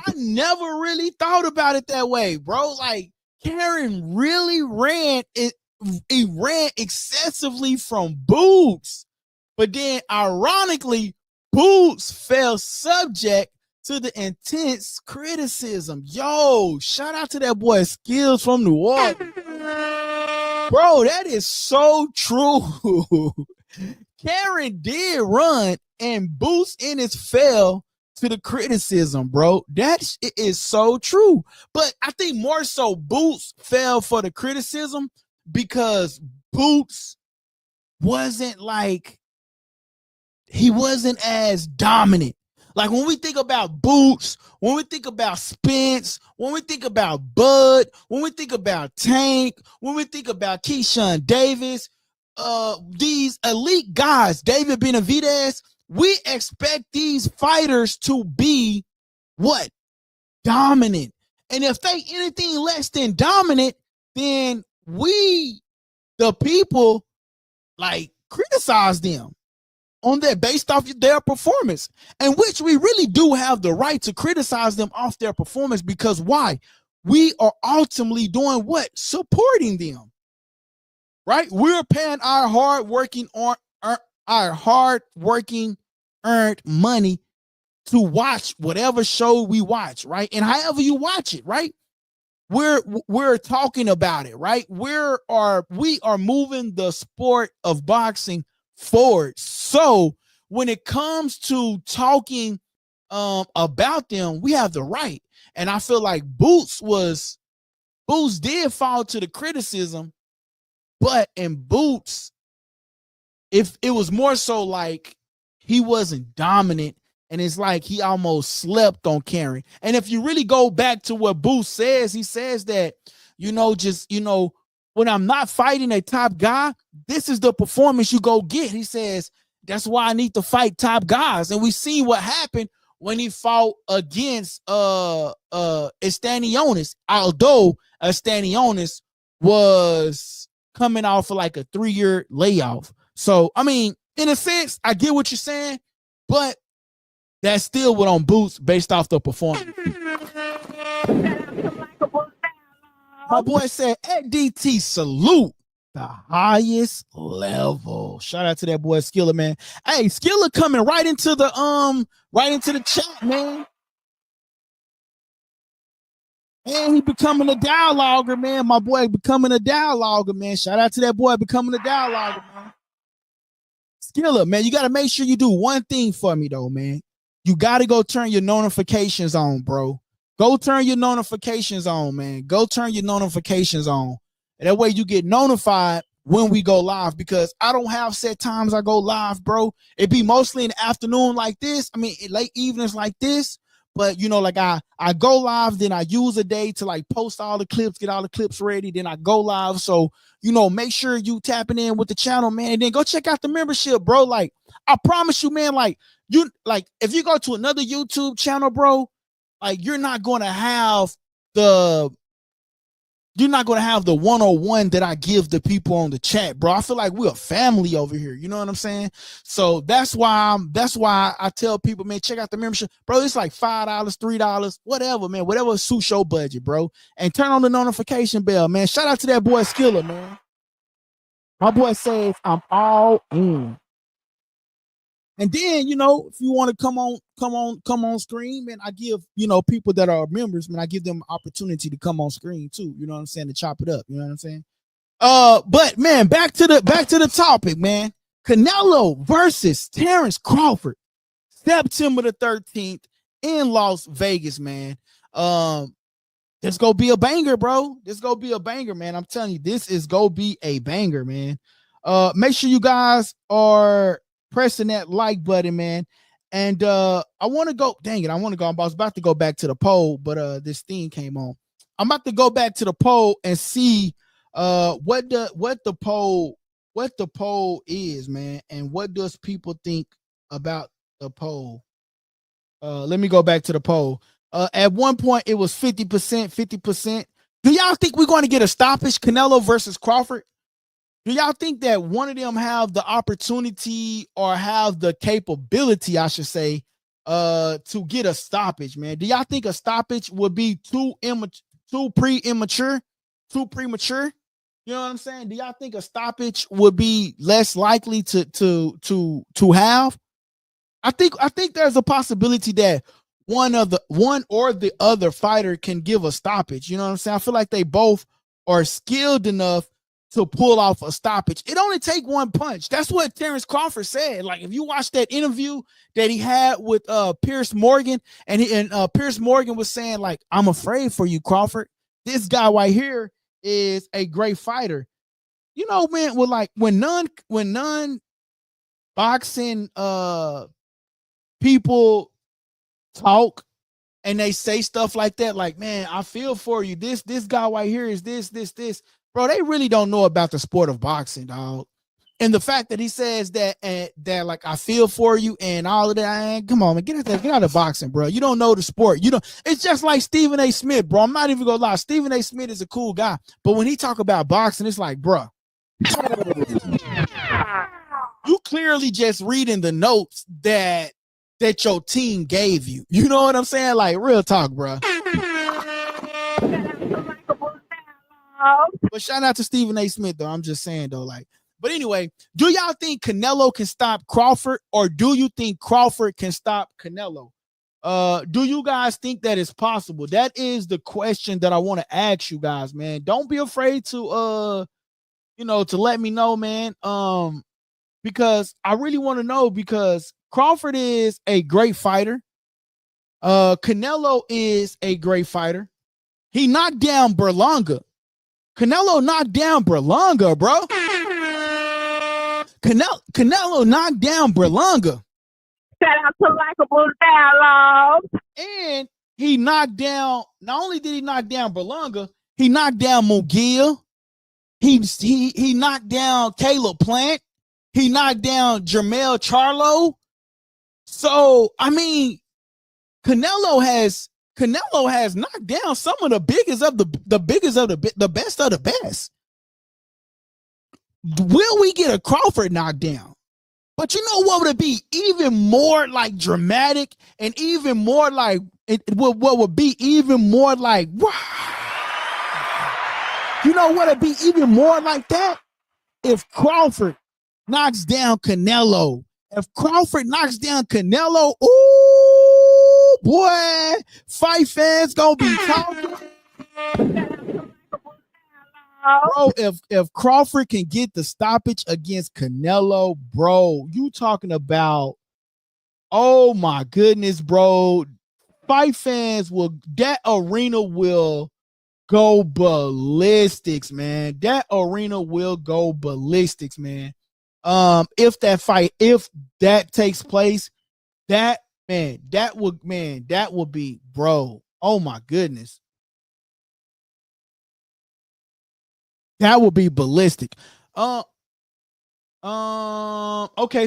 I never really thought about it that way, bro. Like, Karen really ran excessively from Boots. But then, ironically, Boots fell subject to the intense criticism. Yo, shout out to that boy Skills from New Orleans. Bro, that is so true. Karen did run and Boots in his fell to the criticism, bro. That is so true. But I think more so Boots fell for the criticism because Boots wasn't as dominant. Like when we think about Boots, when we think about Spence, when we think about Bud, when we think about Tank, when we think about Keyshawn Davis, these elite guys, David Benavidez, we expect these fighters to be what? Dominant. And if they anything less than dominant, then we, the people, like criticize them on that based off their performance, and which we really do have the right to criticize them off their performance, because why? We are ultimately doing what? Supporting them, right? We're paying our hard working earned money to watch whatever show we watch, right? And however you watch it, right? We're talking about it, right? We are moving the sport of boxing forward. So when it comes to talking about them, we have the right. And I feel like Boots did fall to the criticism, but in Boots, if it was more so like he wasn't dominant, and it's like he almost slept on Karen. And if you really go back to what Boots says, he says that, when I'm not fighting a top guy, this is the performance you go get. He says, that's why I need to fight top guys. And we see what happened when he fought against Estanionis, although Estanionis was coming off of like a 3-year layoff. So, I mean, in a sense, I get what you're saying, but that's still what on Boots based off the performance. My boy said, at DT, salute the highest level. Shout out to that boy Skiller, man. Hey, Skiller coming right into the chat, man. And he becoming a dialoguer, man. My boy becoming a dialoguer, man. Shout out to that boy becoming a dialoguer, man. Skiller, man, you got to make sure you do one thing for me, though, man. You got to go turn your notifications on, bro. Go turn your notifications on, man. Go turn your notifications on. And that way you get notified when we go live, because I don't have set times I go live, bro. It be mostly in the afternoon like this. I mean, late evenings like this. But, like I go live, then I use a day to like post all the clips, get all the clips ready. Then I go live. So, make sure you tapping in with the channel, man. And then go check out the membership, bro. Like, I promise you, man, if you go to another YouTube channel, bro, like you're not going to have the 101 that I give the people on the chat, bro. I feel like we're a family over here. You know what I'm saying? So that's why I tell people, man, check out the membership, bro. It's like $5, $3, whatever, man, whatever suits your budget, bro. And turn on the notification bell, man. Shout out to that boy Skiller, man. My boy says I'm all in. And then, if you want to come on screen, man, I give, people that are members, man, I give them opportunity to come on screen too. You know what I'm saying? To chop it up. You know what I'm saying? But man, back to the topic, man. Canelo versus Terrence Crawford, September the 13th in Las Vegas, man. This gonna be a banger, bro. This gonna be a banger, man. I'm telling you, this is gonna be a banger, man. Make sure you guys are pressing that like button, man. And I want to go. Dang it, I want to go. I was about to go back to the poll, but this thing came on. I'm about to go back to the poll and see what the poll is, man, and what does people think about the poll. Let me go back to the poll. At one point it was 50%, 50%. Do y'all think we're going to get a stoppage, Canelo versus Crawford? Do y'all think that one of them have the opportunity or have the capability, I should say, to get a stoppage, man? Do y'all think a stoppage would be too premature? You know what I'm saying? Do y'all think a stoppage would be less likely to have? I think there's a possibility that one or the other fighter can give a stoppage. You know what I'm saying? I feel like they both are skilled enough to pull off a stoppage. It only take one punch. That's what Terrence Crawford said. Like, if you watch that interview that he had with Pierce Morgan, and Pierce Morgan was saying, like, I'm afraid for you, Crawford. This guy right here is a great fighter. You know, man, when non boxing people talk and they say stuff like that, like, man, I feel for you. This guy right here is this. Bro, they really don't know about the sport of boxing, dog. And the fact that he says that that like I feel for you and all of that, come on, man, get out of boxing, bro. You don't know the sport. You don't. It's just like Stephen A. Smith, bro. I'm not even gonna lie. Stephen A. Smith is a cool guy, but when he talk about boxing, it's like, bro, you clearly just reading the notes that your team gave you. You know what I'm saying? Like, real talk, bro. But shout out to Stephen A. Smith, though. I'm just saying, though, like. But anyway, do y'all think Canelo can stop Crawford, or do you think Crawford can stop Canelo? Do you guys think that it's possible? That is the question that I want to ask you guys, man. Don't be afraid to to let me know, man. Because I really want to know, because Crawford is a great fighter. Canelo is a great fighter. He knocked down Berlanga. Canelo knocked down Berlanga, bro. Canelo knocked down Berlanga. Shout out to Likeable Dialogue. And he knocked down, not only did he knock down Berlanga, he knocked down Mugia. He knocked down Caleb Plant. He knocked down Jermell Charlo. So, I mean, Canelo has knocked down some of the biggest of the best of the best. Will we get a Crawford knockdown? But you know what would be even more like dramatic and even more like what would be even more like, you know what would be even more like that? If Crawford knocks down Canelo. If Crawford knocks down Canelo, ooh boy, fight fans gonna be talking. Bro, if Crawford can get the stoppage against Canelo, bro, you talking about, oh my goodness, bro. Fight fans that arena will go ballistics, man. That arena will go ballistics, man. If that takes place, that would be, bro. Oh my goodness. That would be ballistic. Okay,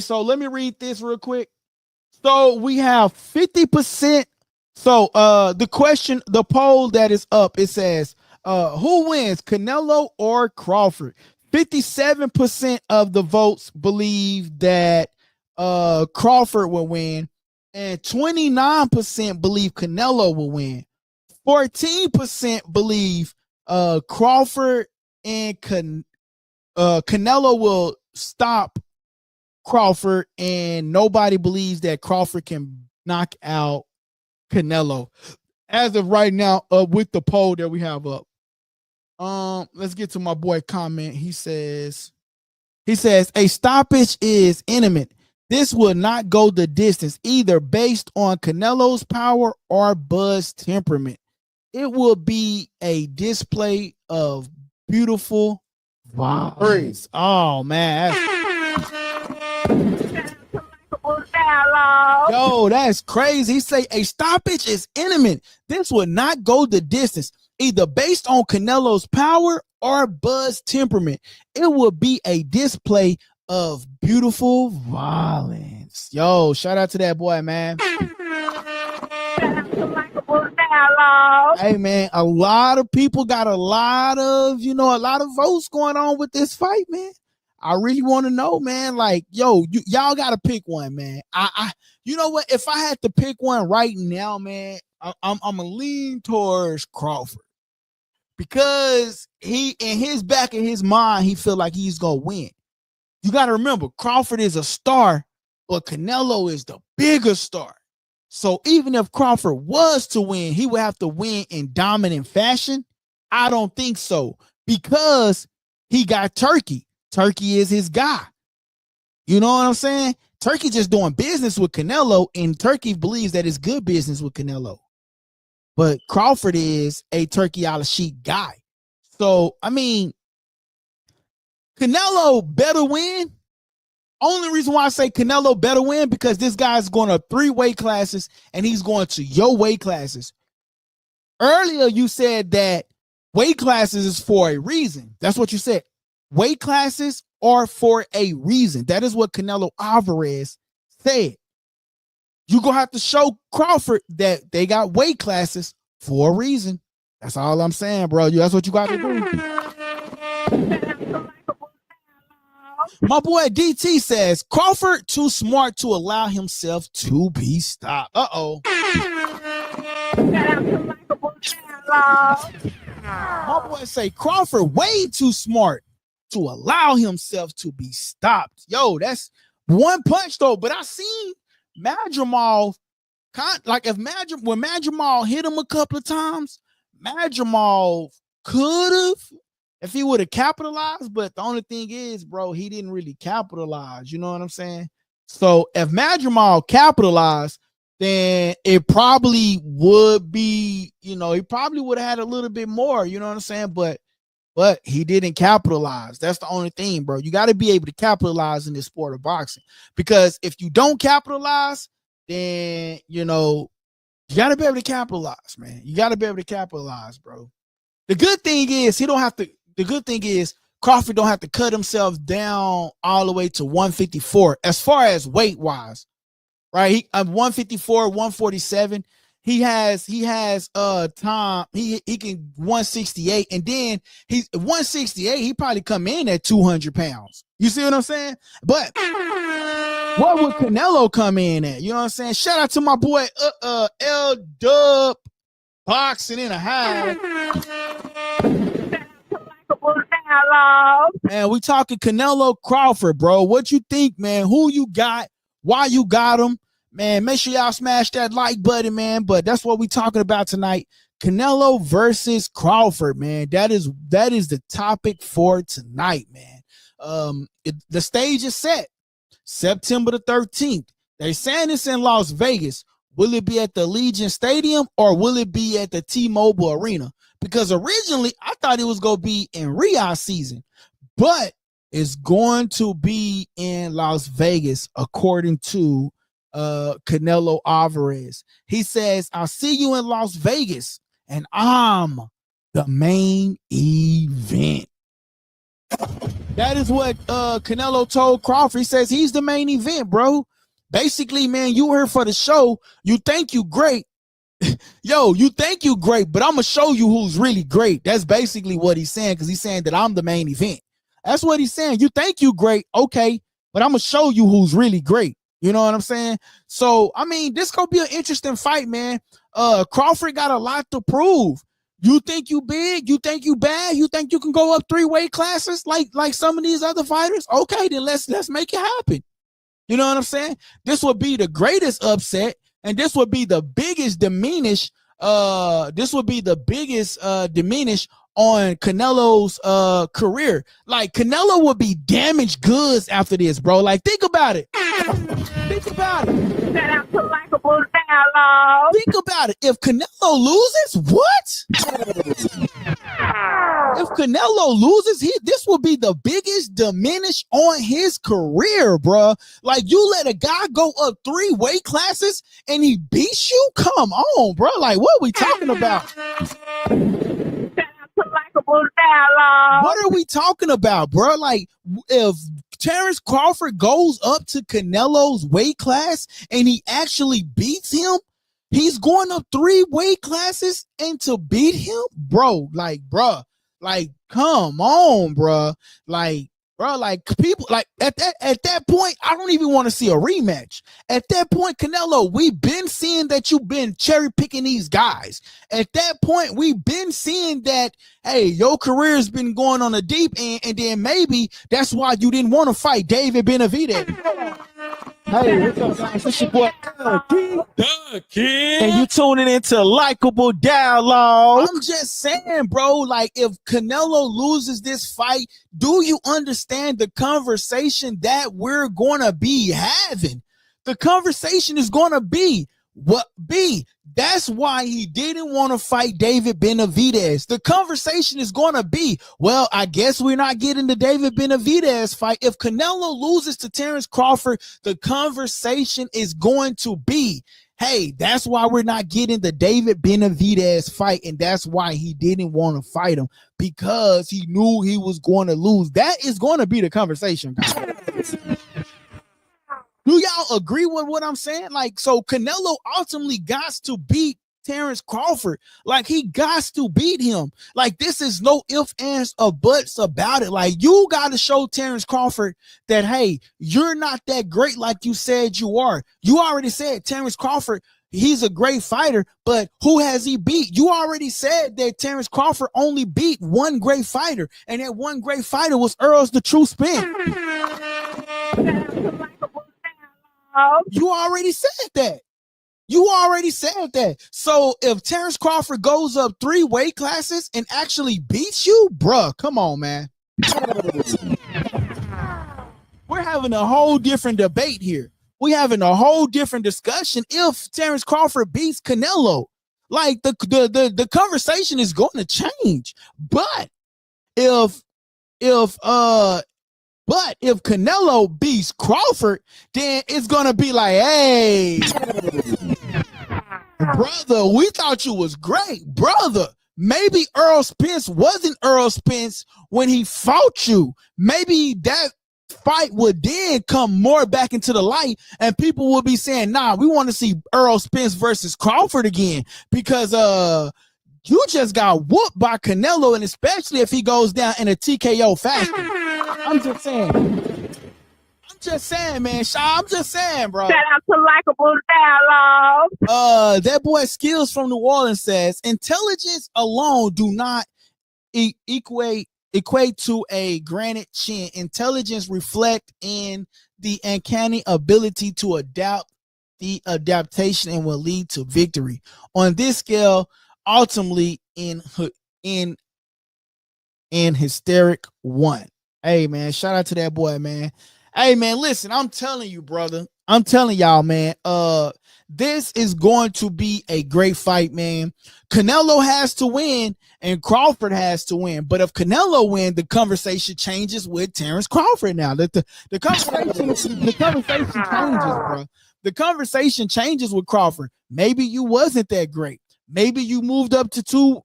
so let me read this real quick. So we have 50%. So the poll that is up, it says, who wins, Canelo or Crawford? 57% of the votes believe that Crawford will win, and 29% believe Canelo will win. 14% believe Crawford and Canelo will stop Crawford, and nobody believes that Crawford can knock out Canelo as of right now, with the poll that we have up. Let's get to my boy comment. He says a stoppage is imminent. This will not go the distance, either based on Canelo's power or Bud's temperament. It will be a display of beautiful violence. Oh man. Yo, that's crazy. He say a stoppage is imminent. This will not go the distance, either based on Canelo's power or Bud's temperament. It will be a display of beautiful violence. Yo, shout out to that boy, man. Hey man, a lot of people got a lot of votes going on with this fight, man. I really want to know, man. Like, yo, y'all got to pick one, man. You know what? If I had to pick one right now, man, I'm gonna lean towards Crawford, because he, in his back of his mind, he feel like he's gonna win. You got to remember, Crawford is a star, but Canelo is the bigger star. So even if Crawford was to win, he would have to win in dominant fashion. I don't think so, because he got Turkey. Turkey is his guy. You know what I'm saying? Turkey just doing business with Canelo, and Turkey believes that it's good business with Canelo. But Crawford is a Turkey out of sheet guy. So, I mean, Canelo better win Only reason why I say Canelo better win because this guy's going to 3 weight classes and he's going to your weight classes. Earlier, you said that weight classes is for a reason. That's what you said. Weight classes are for a reason. That is what Canelo Alvarez said. You're going to have to show Crawford that they got weight classes for a reason. That's all I'm saying, bro. That's what you got to do. My boy DT says, Crawford too smart to allow himself to be stopped. Uh-oh. My boy say, Crawford way too smart to allow himself to be stopped. Yo, that's one punch, though. But I seen Madrimal, like when Madrimal hit him a couple of times, Madrimal could have, if he would have capitalized, but the only thing is, bro, he didn't really capitalize. You know what I'm saying? So if Madrimal capitalized, then it probably would be, he probably would have had a little bit more, you know what I'm saying? But he didn't capitalize. That's the only thing, bro. You got to be able to capitalize in this sport of boxing, because if you don't capitalize, then, you got to be able to capitalize, man. You got to be able to capitalize, bro. The good thing is Crawford don't have to cut himself down all the way to 154 as far as weight wise, right? He 154, 147. He has time. He can 168, and then he's 168. He probably come in at 200 pounds. You see what I'm saying? But what would Canelo come in at? You know what I'm saying? Shout out to my boy L Dub Boxing in a Half. Man, we talking Canelo Crawford, bro. What you think, man? Who you got? Why you got him? Man, make sure y'all smash that like button, man. But that's what we talking about tonight. Canelo versus Crawford, man. That is the topic for tonight, man. The stage is set. September the 13th. They're saying it's in Las Vegas. Will it be at the Allegiant Stadium or will it be at the T-Mobile Arena? Because originally I thought it was going to be in Riyadh season, but it's going to be in Las Vegas, according to Canelo Alvarez. He says, I'll see you in Las Vegas, and I'm the main event. That is what Canelo told Crawford. He says he's the main event, bro. Basically, man, you here for the show. You think you great. Yo, you think you great, but I'm going to show you who's really great. That's basically what he's saying, because he's saying that I'm the main event. That's what he's saying. You think you great, okay, but I'm going to show you who's really great. You know what I'm saying? So, I mean, this going to be an interesting fight, man. Crawford got a lot to prove. You think you big? You think you bad? You think you can go up 3 weight classes like some of these other fighters? Okay, then let's make it happen. You know what I'm saying? This would be the greatest upset, and this would be the biggest diminish. Diminish on Canelo's career. Like, Canelo would be damaged goods after this, bro. Like, think about it. Think about it. Shout out to Likeable Dialogue. Think about it. If Canelo loses, what? If Canelo loses, this will be the biggest diminish on his career, bro. Like, you let a guy go up 3 weight classes and he beats you? Come on, bro. Like, what are we talking about? What are we talking about, bro? Like, if Terrence Crawford goes up to Canelo's weight class and he actually beats him, he's going up 3 weight classes, and to beat him, bro, come on, bro. Like, people, like, at that point, I don't even want to see a rematch. At that point, Canelo, we've been seeing that you've been cherry picking these guys. At that point, we've been seeing that, hey, your career has been going on a deep end, and then maybe that's why you didn't want to fight David Benavidez. Hey, what's up, guys? It's your boy, The Kid. and you tuning into Likeable Dialogue. I'm just saying, bro, like, if Canelo loses this fight, do you understand the conversation that we're going to be having? The conversation is going to be, That's why he didn't want to fight David Benavidez. The conversation is going to be, well, I guess we're not getting the David Benavidez fight. If Canelo loses to Terence Crawford, the conversation is going to be, hey, that's why we're not getting the David Benavidez fight. And that's why he didn't want to fight him, because he knew he was going to lose. That is going to be the conversation, guys. Do y'all agree with what I'm saying? Like, so Canelo ultimately got to beat Terence Crawford. Like, he got to beat him. Like, this is no ifs, ands, or buts about it. Like, you got to show Terence Crawford that, hey, you're not that great like you said you are. You already said Terence Crawford, he's a great fighter, but who has he beat? You already said that Terence Crawford only beat one great fighter, and that one great fighter was Earl's the True Spin. You already said that. You already said that. So if Terence Crawford goes up 3 weight classes and actually beats you, bruh, come on, man. We're having a whole different debate here. We're having a whole different discussion if Terence Crawford beats Canelo. Like, the conversation is going to change. But if Canelo beats Crawford, then it's going to be like, hey, brother, we thought you was great. Brother, maybe Earl Spence wasn't Earl Spence when he fought you. Maybe that fight would then come more back into the light, and people will be saying, nah, we want to see Earl Spence versus Crawford again, because you just got whooped by Canelo, and especially if he goes down in a TKO fashion. I'm just saying, man. I'm just saying, bro. Shout out to Likeable Dialogue. That boy Skills from New Orleans says, intelligence alone do not equate to a granite chin. Intelligence reflect in the uncanny ability to adapt, the adaptation, and will lead to victory. On this scale, ultimately in hysteric one. Hey, man, shout out to that boy, man. Hey, man, listen, I'm telling you, brother. I'm telling y'all, man, this is going to be a great fight, man. Canelo has to win and Crawford has to win. But if Canelo wins, the conversation changes with Terence Crawford now. The conversation changes, bro. The conversation changes with Crawford. Maybe you wasn't that great. Maybe you moved up to too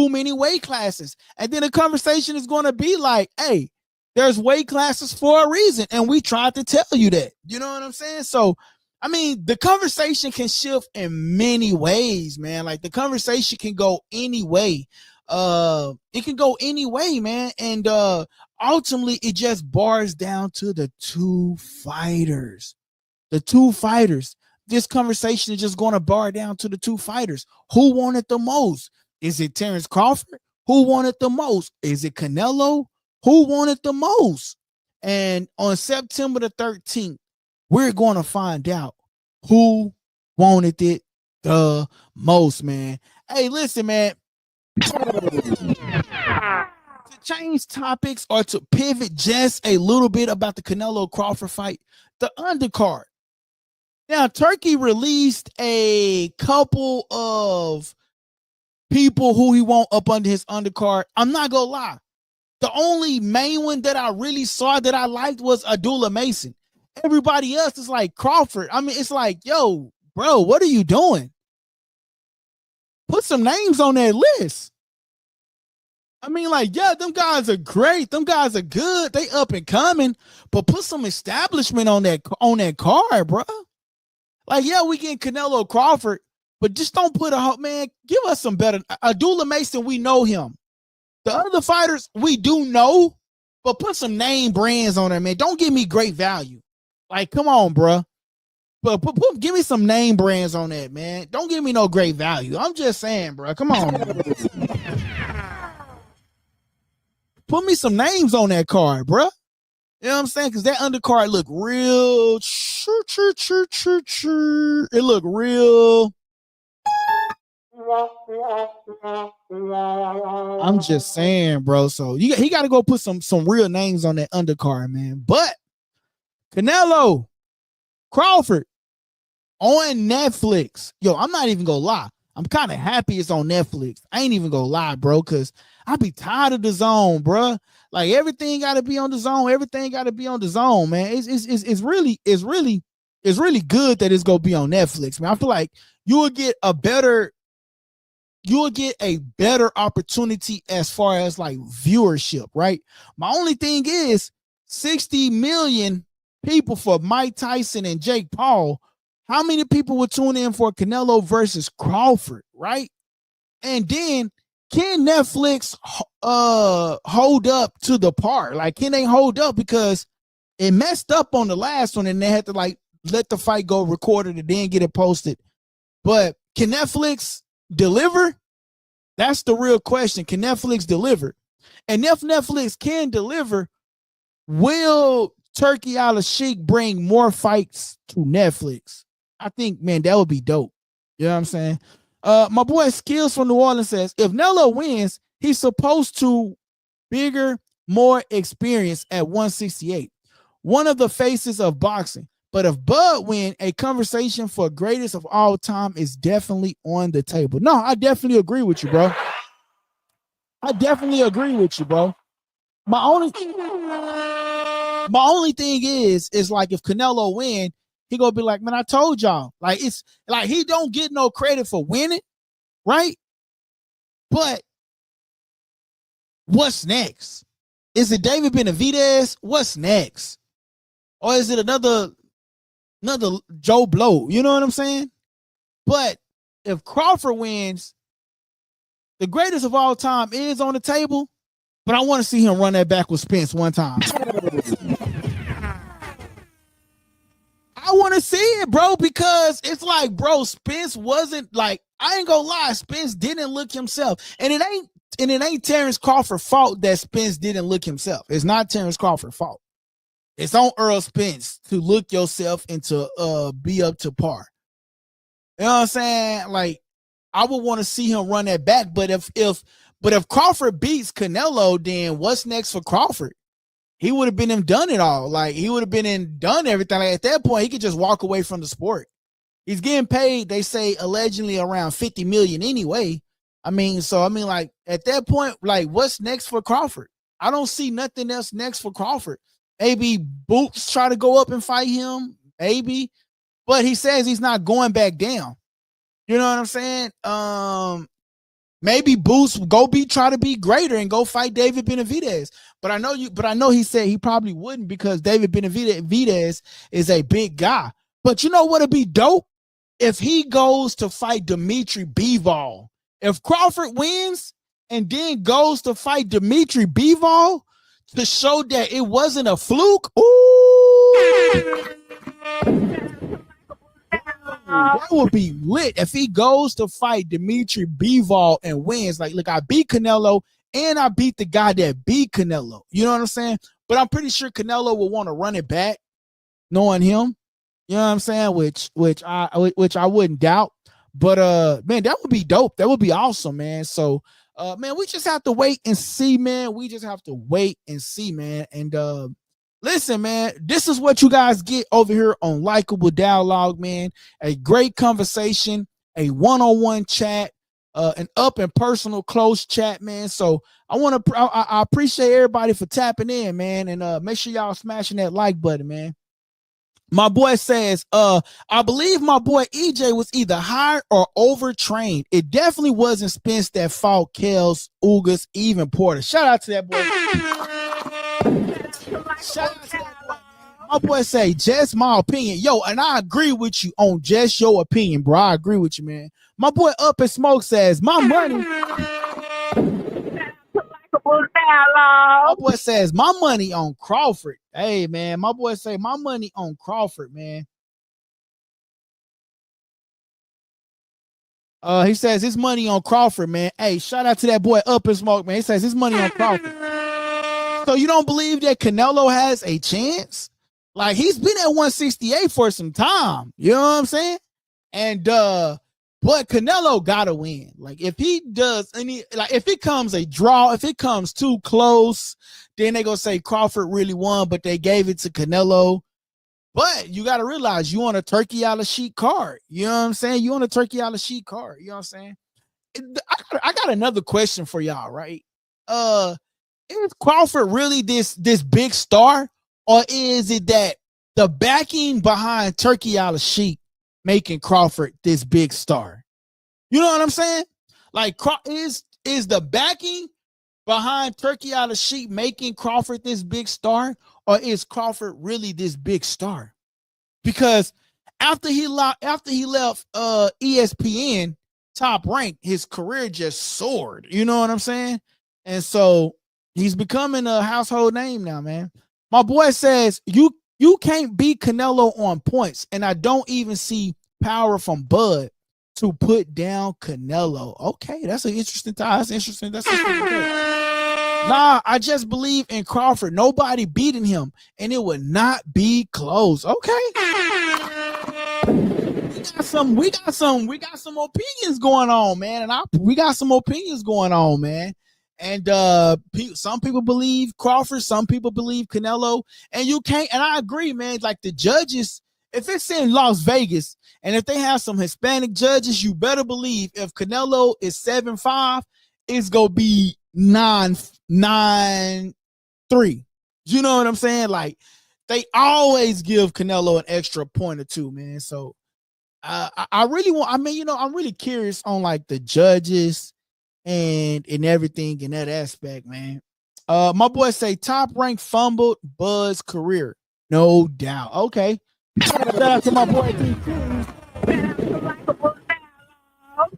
many weight classes. And then the conversation is going to be like, hey, there's weight classes for a reason, and we tried to tell you that. You know what I'm saying? So, I mean, the conversation can shift in many ways, man. Like, the conversation can go any way. It can go any way, man. And ultimately, it just bars down to the two fighters. The two fighters. This conversation is just going to bar down to the two fighters. Who wanted the most? Is it Terence Crawford? Who wanted the most? Is it Canelo? Who wanted the most? And on September the 13th, we're going to find out who wanted it the most, man. Hey, listen, man. To change topics or to pivot just a little bit about the Canelo Crawford fight, the undercard. Now, Turkey released a couple of people who he want up under his undercard. I'm not going to lie. The only main one that I really saw that I liked was Abdullah Mason. Everybody else is like Crawford. I mean, it's like, yo, bro, what are you doing? Put some names on that list. I mean, like, yeah, them guys are great. Them guys are good. They up and coming, but put some establishment on that card, bro. Like, yeah, we getting Canelo Crawford, but just don't put man, give us some better. Abdullah Mason, we know him. The other fighters, we do know, but put some name brands on there, man. Don't give me great value. Like, come on, bro. But give me some name brands on that, man. Don't give me no great value. I'm just saying, bro. Come on, man. Put me some names on that card, bro. You know what I'm saying? Because that undercard look real. It look real. I'm just saying, bro. So he got to go put some real names on that undercard, man. But Canelo, Crawford, on Netflix. Yo, I'm not even gonna lie. I'm kind of happy it's on Netflix. I ain't even gonna lie, bro, because I be tired of the zone, bro. Like everything got to be on the zone. Everything got to be on the zone, man. It's really good that it's gonna be on Netflix, man. I feel like you will get a better opportunity as far as like viewership, right? My only thing is 60 million people for Mike Tyson and Jake Paul. How many people would tune in for Canelo versus Crawford, right? And then can Netflix hold up to the par? Like, can they hold up? Because it messed up on the last one and they had to like let the fight go recorded and then get it posted. But can Netflix deliver? That's the real question. Can Netflix deliver? And if Netflix can deliver, will Turkey Al-Sheikh bring more fights to Netflix? I think, man, that would be dope. You know what I'm saying? My boy Skills from New Orleans says, if Nello wins, he's supposed to bigger, more experience at 168. One of the faces of boxing. But if Bud win, a conversation for greatest of all time is definitely on the table. No, I definitely agree with you, bro. I definitely agree with you, bro. My only thing is like if Canelo win, he gonna be like, man, I told y'all. Like it's like he don't get no credit for winning, right? But what's next? Is it David Benavidez? What's next? Or is it another Joe Blow? You know what I'm saying? But if Crawford wins, the greatest of all time is on the table. But I want to see him run that back with Spence one time. I want to see it, bro, because it's like, bro, Spence wasn't like, I ain't gonna lie, Spence didn't look himself. And it ain't Terrence Crawford's fault that Spence didn't look himself. It's not Terrence Crawford's fault. It's on Earl Spence to look yourself and to be up to par. You know what I'm saying? Like, I would want to see him run that back. But if Crawford beats Canelo, then what's next for Crawford? He would have been him done it all. Like he would have been in done everything. Like, at that point, he could just walk away from the sport. He's getting paid, they say, allegedly around 50 million anyway. Like at that point, like what's next for Crawford? I don't see nothing else next for Crawford. Maybe Boots try to go up and fight him, maybe. But he says he's not going back down. You know what I'm saying? Maybe Boots try to be greater and go fight David Benavidez. But I know he said he probably wouldn't because David Benavidez is a big guy. But you know what would be dope? If he goes to fight Dimitri Bivol. If Crawford wins and then goes to fight Dimitri Bivol to show that it wasn't a fluke, ooh, that would be lit. If he goes to fight Dimitri Bivol and wins, like, look, I beat Canelo and I beat the guy that beat Canelo. You know what I'm saying? But I'm pretty sure Canelo will want to run it back, knowing him. You know what I'm saying? Which I wouldn't doubt. But man, that would be dope. That would be awesome, man. So man, we just have to wait and see, man. We just have to wait and see, man. And listen, man, this is what you guys get over here on Likeable Dialogue, man. A great conversation, a one-on-one chat, an up and personal close chat, man. So I appreciate everybody for tapping in, man. And make sure y'all smashing that like button, man. My boy says, I believe my boy EJ was either hired or overtrained. It definitely wasn't Spence that fought Kels, Ugas, even Porter. Shout out to that boy. Shout out to that boy. My boy say, just my opinion. Yo, and I agree with you on just your opinion, bro. I agree with you, man. My boy Up and Smoke says, my money. My boy says, my money on Crawford. Hey, man, my boy say, my money on Crawford, man. He says his money on Crawford, man. Hey, shout out to that boy Up and Smoke, man. He says his money on Crawford. So you don't believe that Canelo has a chance? Like, he's been at 168 for some time. You know what I'm saying? And but Canelo gotta win. Like, if he does any, like, if it comes a draw, if it comes too close, then they gonna say Crawford really won, but they gave it to Canelo. But you got to realize you on a turkey out of sheet card. You know what I'm saying? You on a turkey out of sheet card. You know what I'm saying? I got another question for y'all, right? Is Crawford really this big star, or is it that the backing behind Turkey out of sheet making Crawford this big star? You know what I'm saying? Like, is the backing behind Turkey out of sheet making Crawford this big star, or is Crawford really this big star? Because after he left ESPN Top Rank, his career just soared. You know what I'm saying? And so he's becoming a household name now, man. My boy says you can't beat Canelo on points, and I don't even see power from Bud to put down Canelo. Okay, that's an interesting tie. That's interesting. That's interesting. Nah, I just believe in Crawford. Nobody beating him, and it would not be close. Okay. We got some opinions going on, man. And we got some opinions going on, man. And some people believe Crawford, some people believe Canelo, and you can't. And I agree, man. Like the judges, if it's in Las Vegas, and if they have some Hispanic judges, you better believe if Canelo is 7-5, it's gonna be 9-3. You know what I'm saying? Like they always give Canelo an extra point or two, man. So I really want. I mean, you know, I'm really curious on like the judges and everything in that aspect, man. My boy say Top Rank fumbled Bud's career, no doubt. Okay, shout out to my boy.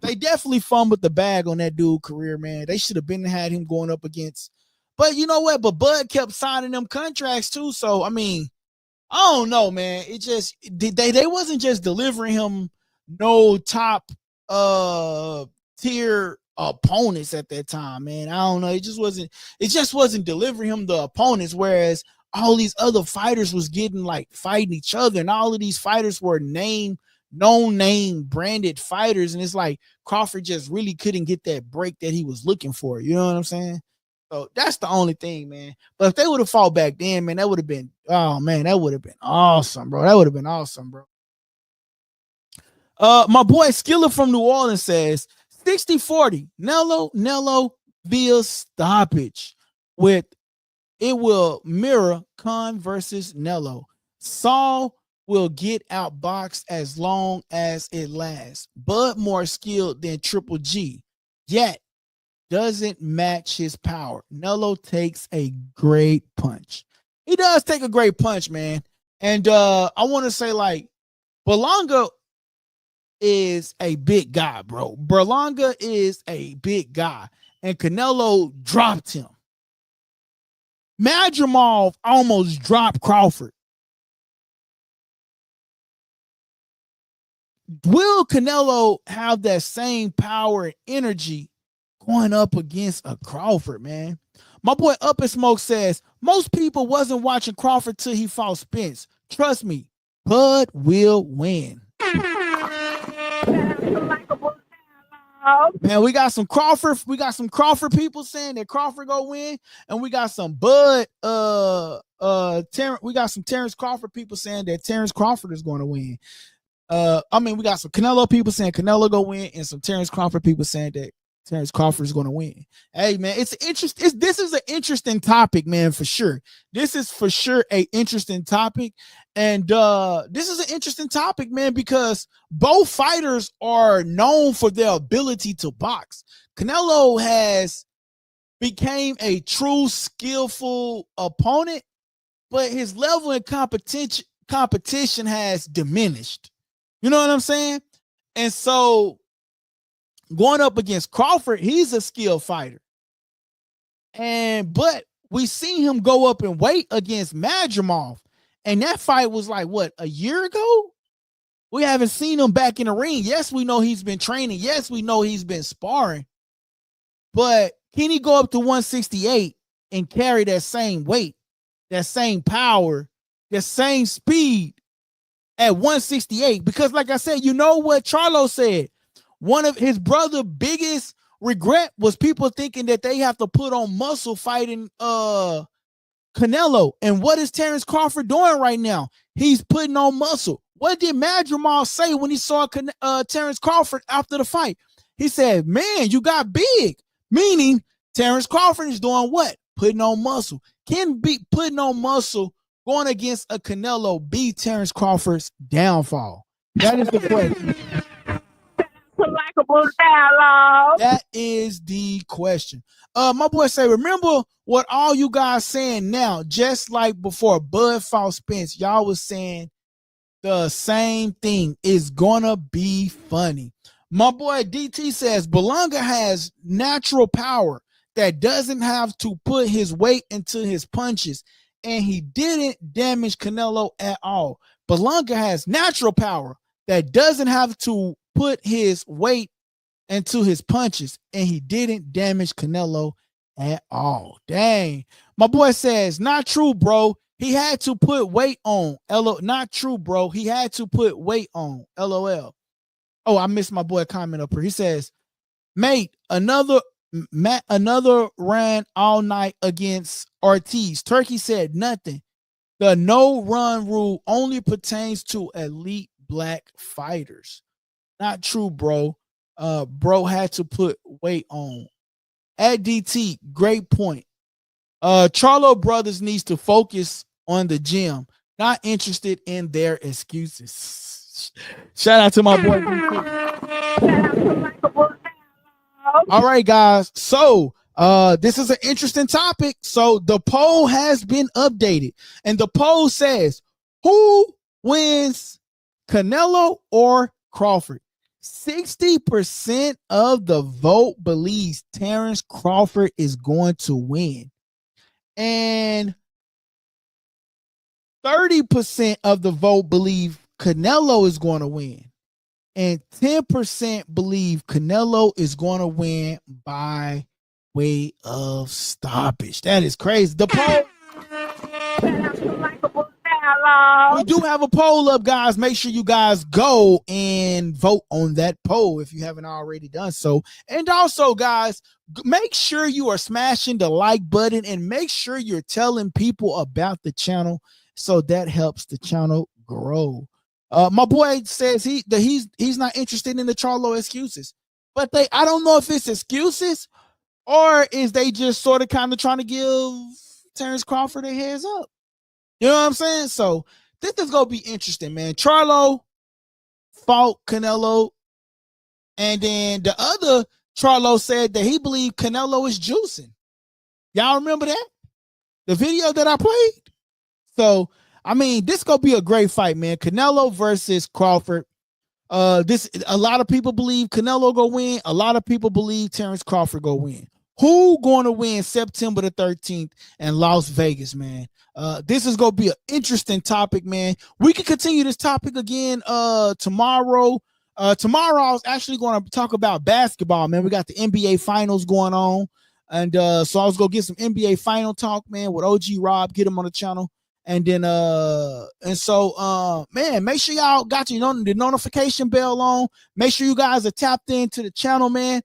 They definitely fumbled the bag on that dude's career, man. They should have been had him going up against. But you know what? But Bud kept signing them contracts too. So I mean, I don't know, man. It just they wasn't just delivering him no top tier opponents at that time, man. I don't know. It just wasn't delivering him the opponents, whereas all these other fighters was getting like fighting each other, and all of these fighters were known name branded fighters, and it's like Crawford just really couldn't get that break that he was looking for. You know what I'm saying? So that's the only thing, man. But if they would have fought back then, man, that would have been, oh man, that would have been awesome, bro. That would have been awesome, bro. My boy Skiller from New Orleans says 60-40 Nello via stoppage with it will mirror Khan versus Nello. Saul will get outboxed as long as it lasts. Bud more skilled than Triple G, yet doesn't match his power. Nello takes a great punch. He does take a great punch, man. And I want to say, like, Berlanga is a big guy, bro. Berlanga is a big guy. And Canelo dropped him. Madrimov almost dropped Crawford. Will Canelo have that same power and energy going up against a Crawford, man? My boy Up and Smoke says, most people wasn't watching Crawford till he fought Spence. Trust me, Bud will win. Man, we got some Crawford people saying that Crawford go win, and we got some we got some Terrence Crawford people saying that Terrence Crawford is going to win. We got some Canelo people saying Canelo go win, and some Terrence Crawford people saying that Terrence Crawford is going to win. Hey, man, this is an interesting topic, man, for sure. This is for sure a interesting topic, and this is an interesting topic, man, because both fighters are known for their ability to box. Canelo has became a true skillful opponent, but his level in competition has diminished. You know what I'm saying? And so going up against Crawford, he's a skilled fighter. But we seen him go up in weight against Madrimov. And that fight was like, what, a year ago? We haven't seen him back in the ring. Yes, we know he's been training. Yes, we know he's been sparring. But can he go up to 168 and carry that same weight, that same power, that same speed at 168? Because like I said, you know what Charlo said? One of his brother's biggest regret was people thinking that they have to put on muscle fighting Canelo Canelo. And what is Terrence Crawford doing right now? He's putting on muscle. What did Madrimal say when he saw Terrence Crawford after the fight? He said, man, you got big. Meaning Terrence Crawford is doing what? Putting on muscle. Can be putting on muscle going against a Canelo be Terrence Crawford's downfall? That is the question. Likeable dialogue. That is the question. My boy say, remember what all you guys saying now, just like before Bud fought Spence, y'all was saying the same thing. Is gonna be funny. My boy DT says Belonga has natural power that doesn't have to put his weight into his punches, and he didn't damage Canelo at all. Belonga has natural power that doesn't have to put his weight into his punches, and he didn't damage Canelo at all. Dang. My boy says, not true, bro. He had to put weight on. Not true, bro. He had to put weight on. LOL. Oh, I missed my boy comment up here. He says, mate, another ran all night against Ortiz. Turkey said nothing. The no run rule only pertains to elite black fighters. Not true, bro. Bro had to put weight on. At DT, great point. Charlo Brothers needs to focus on the gym, not interested in their excuses. Shout out to my boy DT. All right, guys. So this is an interesting topic. So the poll has been updated, and the poll says, who wins, Canelo or Crawford? 60% of the vote believes Terrence Crawford is going to win. And 30% of the vote believe Canelo is going to win. And 10% believe Canelo is going to win by way of stoppage. That is crazy. The poll. We do have a poll up, guys. Make sure you guys go and vote on that poll if you haven't already done so. And also, guys, make sure you are smashing the like button and make sure you're telling people about the channel, so that helps the channel grow. My boy says he's not interested in the Charlo excuses, but I don't know if it's excuses or is they just sort of kind of trying to give Terrence Crawford a heads up. You know what I'm saying? So this is gonna be interesting, man. Charlo fought Canelo, and then the other Charlo said that he believed Canelo is juicing. Y'all remember that? The video that I played? So I mean, this gonna be a great fight, man. Canelo versus Crawford. A lot of people believe Canelo go win. A lot of people believe Terrence Crawford go win. Who going to win September the 13th in Las Vegas, man? This is gonna be an interesting topic, man. We can continue this topic again tomorrow. Tomorrow I was actually going to talk about basketball, man. We got the NBA finals going on, and so I was gonna get some NBA final talk, man, with OG Rob. Get him on the channel. And then man, make sure y'all got the notification bell on. Make sure you guys are tapped into the channel, man.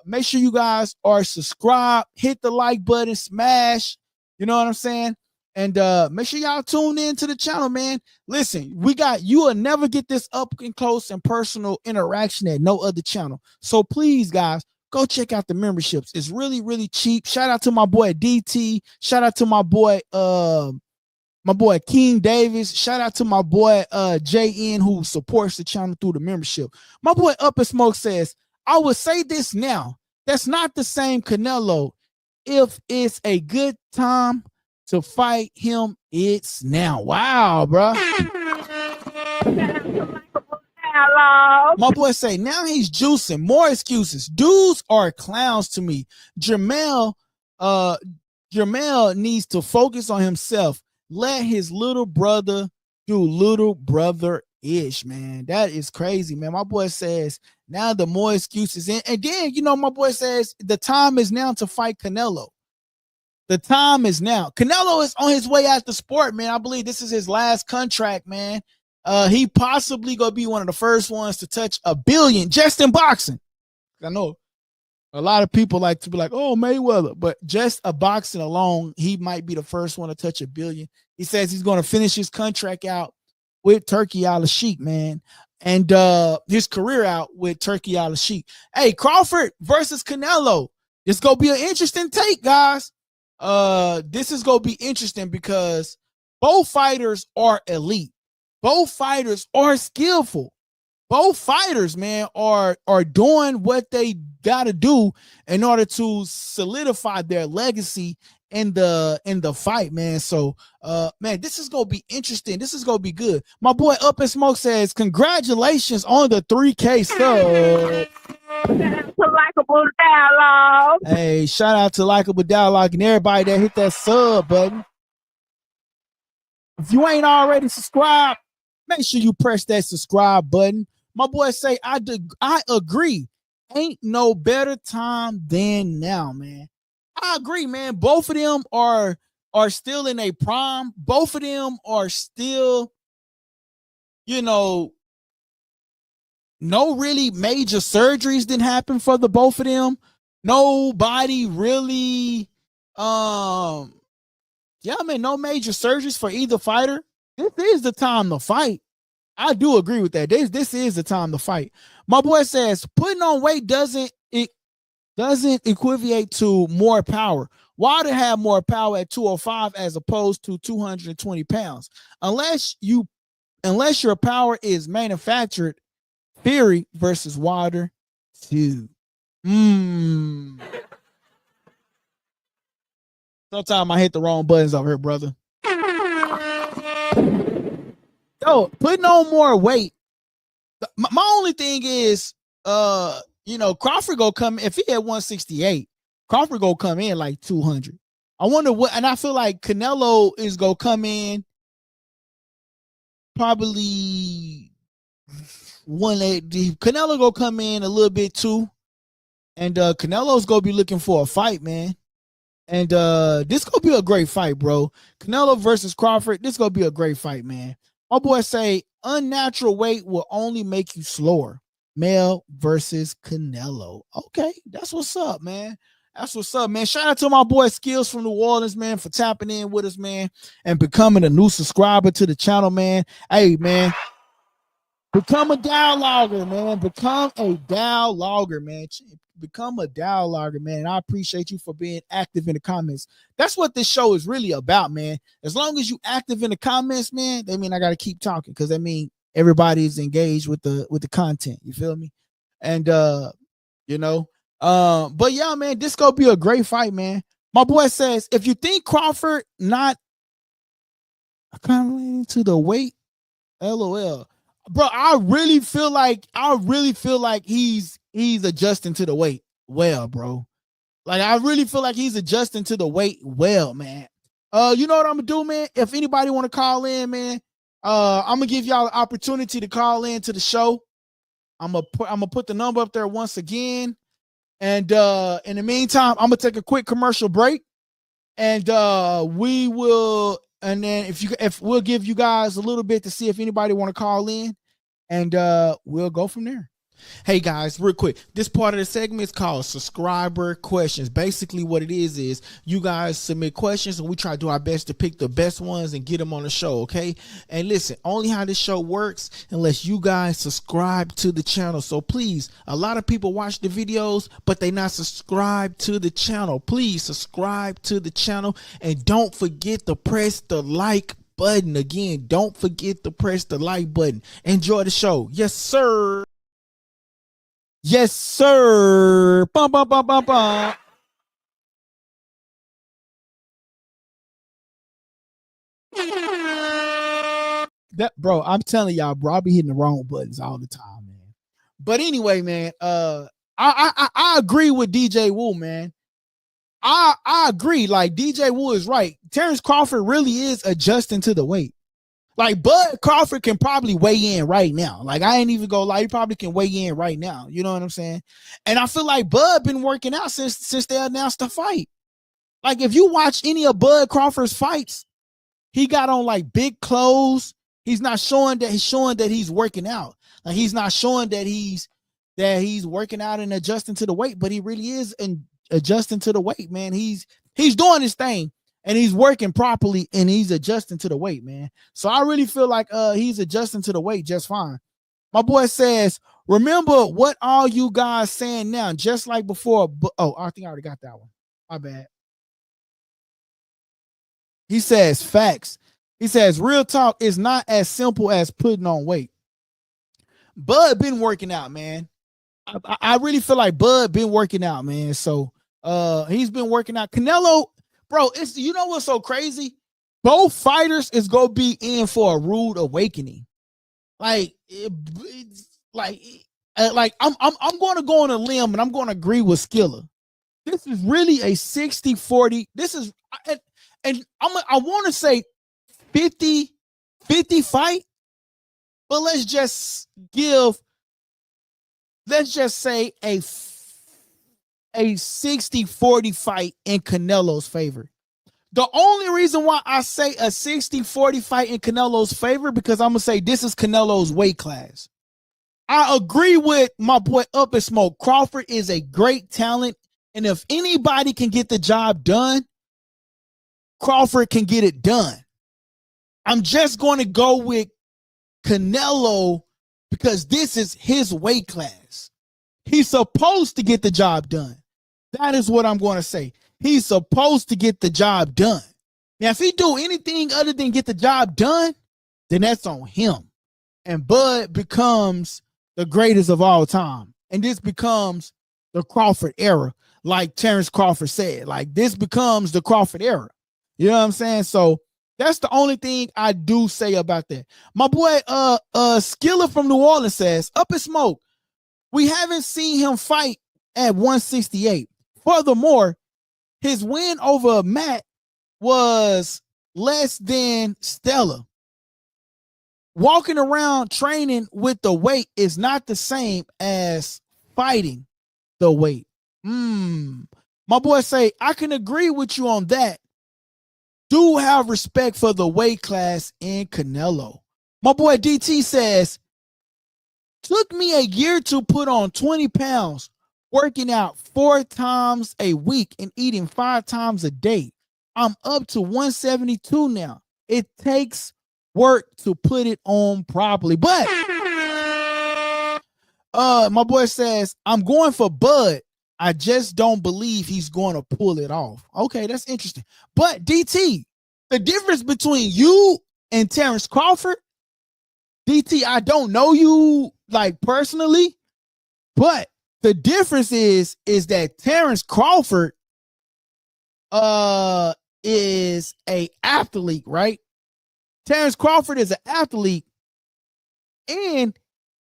Make sure you guys are subscribed, hit the like button, smash, you know what I'm saying? And make sure y'all tune in to the channel, man. Listen, you will never get this up and close and personal interaction at no other channel. So please, guys, go check out the memberships. It's really, really cheap. Shout out to my boy DT. Shout out to my boy King Davis. Shout out to my boy JN, who supports the channel through the membership. My boy Up in Smoke says, I would say this now. That's not the same Canelo. If it's a good time to fight him, it's now. Wow, bro. My boy say, now he's juicing. More excuses. Dudes are clowns to me. Jamel needs to focus on himself. Let his little brother do little brother-ish, man. That is crazy, man. My boy says, now the more excuses. And then, my boy says, the time is now to fight Canelo. The time is now. Canelo is on his way out the sport, man. I believe this is his last contract, man. He possibly going to be one of the first ones to touch $1 billion just in boxing. I know A lot of people like to be like, oh, Mayweather, but just a boxing alone, he might be the first one to touch $1 billion. He says he's going to finish his contract out with Turkey Al-Sheikh, man, and his career out with Turkey Al-Sheikh. Hey, Crawford versus Canelo. This gonna be an interesting take, guys. This is gonna be interesting because both fighters are elite. Both fighters are skillful. Both fighters, man, are doing what they got to do in order to solidify their legacy in the fight, man. So, man, this is gonna be interesting. This is gonna be good. My boy Up in Smoke says, "Congratulations on the 3K sub." To Likeable Dialogue. Hey, shout out to Likeable Dialogue and everybody that hit that sub button. If you ain't already subscribed, make sure you press that subscribe button. My boy say, I agree. Ain't no better time than now, man. I agree, man. Both of them are still in a prime. Both of them are still, no really major surgeries didn't happen for the both of them. Nobody really, no major surgeries for either fighter. This is the time to fight. I do agree with that. This is the time to fight. My boy says putting on weight doesn't equivocate to more power. Wilder had more power at 205 as opposed to 220 pounds. Unless your power is manufactured. Fury versus Wilder 2. Sometimes I hit the wrong buttons over here, brother. Yo, putting on more weight. My only thing is, Crawford go come if he had 168. Crawford go come in like 200. I wonder what, and I feel like Canelo is gonna come in probably 180. Canelo go come in a little bit too, and Canelo's gonna be looking for a fight, man. And this gonna be a great fight, bro. Canelo versus Crawford. This gonna be a great fight, man. My boy say unnatural weight will only make you slower. Male versus Canelo. Okay, that's what's up, man. That's what's up, man. Shout out to my boy Skills from New Orleans, man, for tapping in with us, man, and becoming a new subscriber to the channel, man. Hey, man, become a dialoguer, man. Become a dialoguer, man. Become a dialoguer, man. I appreciate you for being active in the comments. That's what this show is really about, man. As long as you active in the comments, man, that mean I got to keep talking because that mean everybody's engaged with the content. You feel me? And but yeah, man, this gonna be a great fight, man. My boy says if you think Crawford not accommodating to the weight, LOL. Bro, I really feel like he's adjusting to the weight well, bro. Like I really feel like he's adjusting to the weight well, man. You know what I'm gonna do, man? If anybody want to call in, man, I'm gonna give y'all an opportunity to call in to the show. I'm gonna put the number up there once again. And in the meantime, I'm gonna take a quick commercial break, and we will. And then if we'll give you guys a little bit to see if anybody want to call in, and we'll go from there. Hey guys, real quick, this part of the segment is called subscriber questions. Basically what it is you guys submit questions and we try to do our best to pick the best ones and get them on the show, okay? And listen, only how this show works unless you guys subscribe to the channel. So please, a lot of people watch the videos but they not subscribed to the channel. Please subscribe to the channel and don't forget to press the like button. Again, don't forget to press the like button. Enjoy the show. Yes sir. Yes, sir. Bum, bum, bum, bum, bum. That, bro, I'm telling y'all, bro, I'll be hitting the wrong buttons all the time, man. But anyway, man, I agree with DJ Wu, man. I agree. Like DJ Wu is right. Terrence Crawford really is adjusting to the weight. Like Bud Crawford can probably weigh in right now. Like I ain't even go lie, he probably can weigh in right now. You know what I'm saying? And I feel like Bud been working out since they announced the fight. Like if you watch any of Bud Crawford's fights, he got on like big clothes. He's not showing that he's working out. Like he's not showing that he's that he's working out and adjusting to the weight, but he really is adjusting to the weight, man. He's doing his thing and he's working properly and he's adjusting to the weight, man. So I really feel like he's adjusting to the weight just fine. My boy says, remember what all you guys saying now, just like before. Oh, I think I already got that one. My bad. He says facts. He says real talk is not as simple as putting on weight. Bud been working out, man. I really feel like Bud been working out, man. So he's been working out. Canelo, bro, it's, you know what's so crazy? Both fighters is gonna be in for a rude awakening. Like, I'm going to go on a limb and I'm going to agree with Skiller. This is really a 60-40. This is, and I want to say 50-50 fight, but let's just say a 60-40 fight in Canelo's favor. The only reason why I say a 60-40 fight in Canelo's favor, because I'm going to say this is Canelo's weight class. I agree with my boy Up in Smoke. Crawford is a great talent, and if anybody can get the job done, Crawford can get it done. I'm just going to go with Canelo because this is his weight class. He's supposed to get the job done. That is what I'm going to say. He's supposed to get the job done. Now, if he do anything other than get the job done, then that's on him. And Bud becomes the greatest of all time. And this becomes the Crawford era, like Terrence Crawford said. Like, this becomes the Crawford era. You know what I'm saying? So that's the only thing I do say about that. My boy Skiller from New Orleans says, Up in Smoke, we haven't seen him fight at 168. Furthermore, his win over Matt was less than stellar. Walking around training with the weight is not the same as fighting the weight. My boy say, I can agree with you on that. Do have respect for the weight class in Canelo. My boy DT says, took me a year to put on 20 pounds, working out 4 times a week and eating 5 times a day. I'm up to 172 now. It takes work to put it on properly. But my boy says, I'm going for Bud. I just don't believe he's going to pull it off. Okay, that's interesting. But DT, the difference between you and Terrence Crawford, DT, I don't know you like personally, but the difference is that Terrence Crawford is a athlete, right? Terrence Crawford is an athlete, and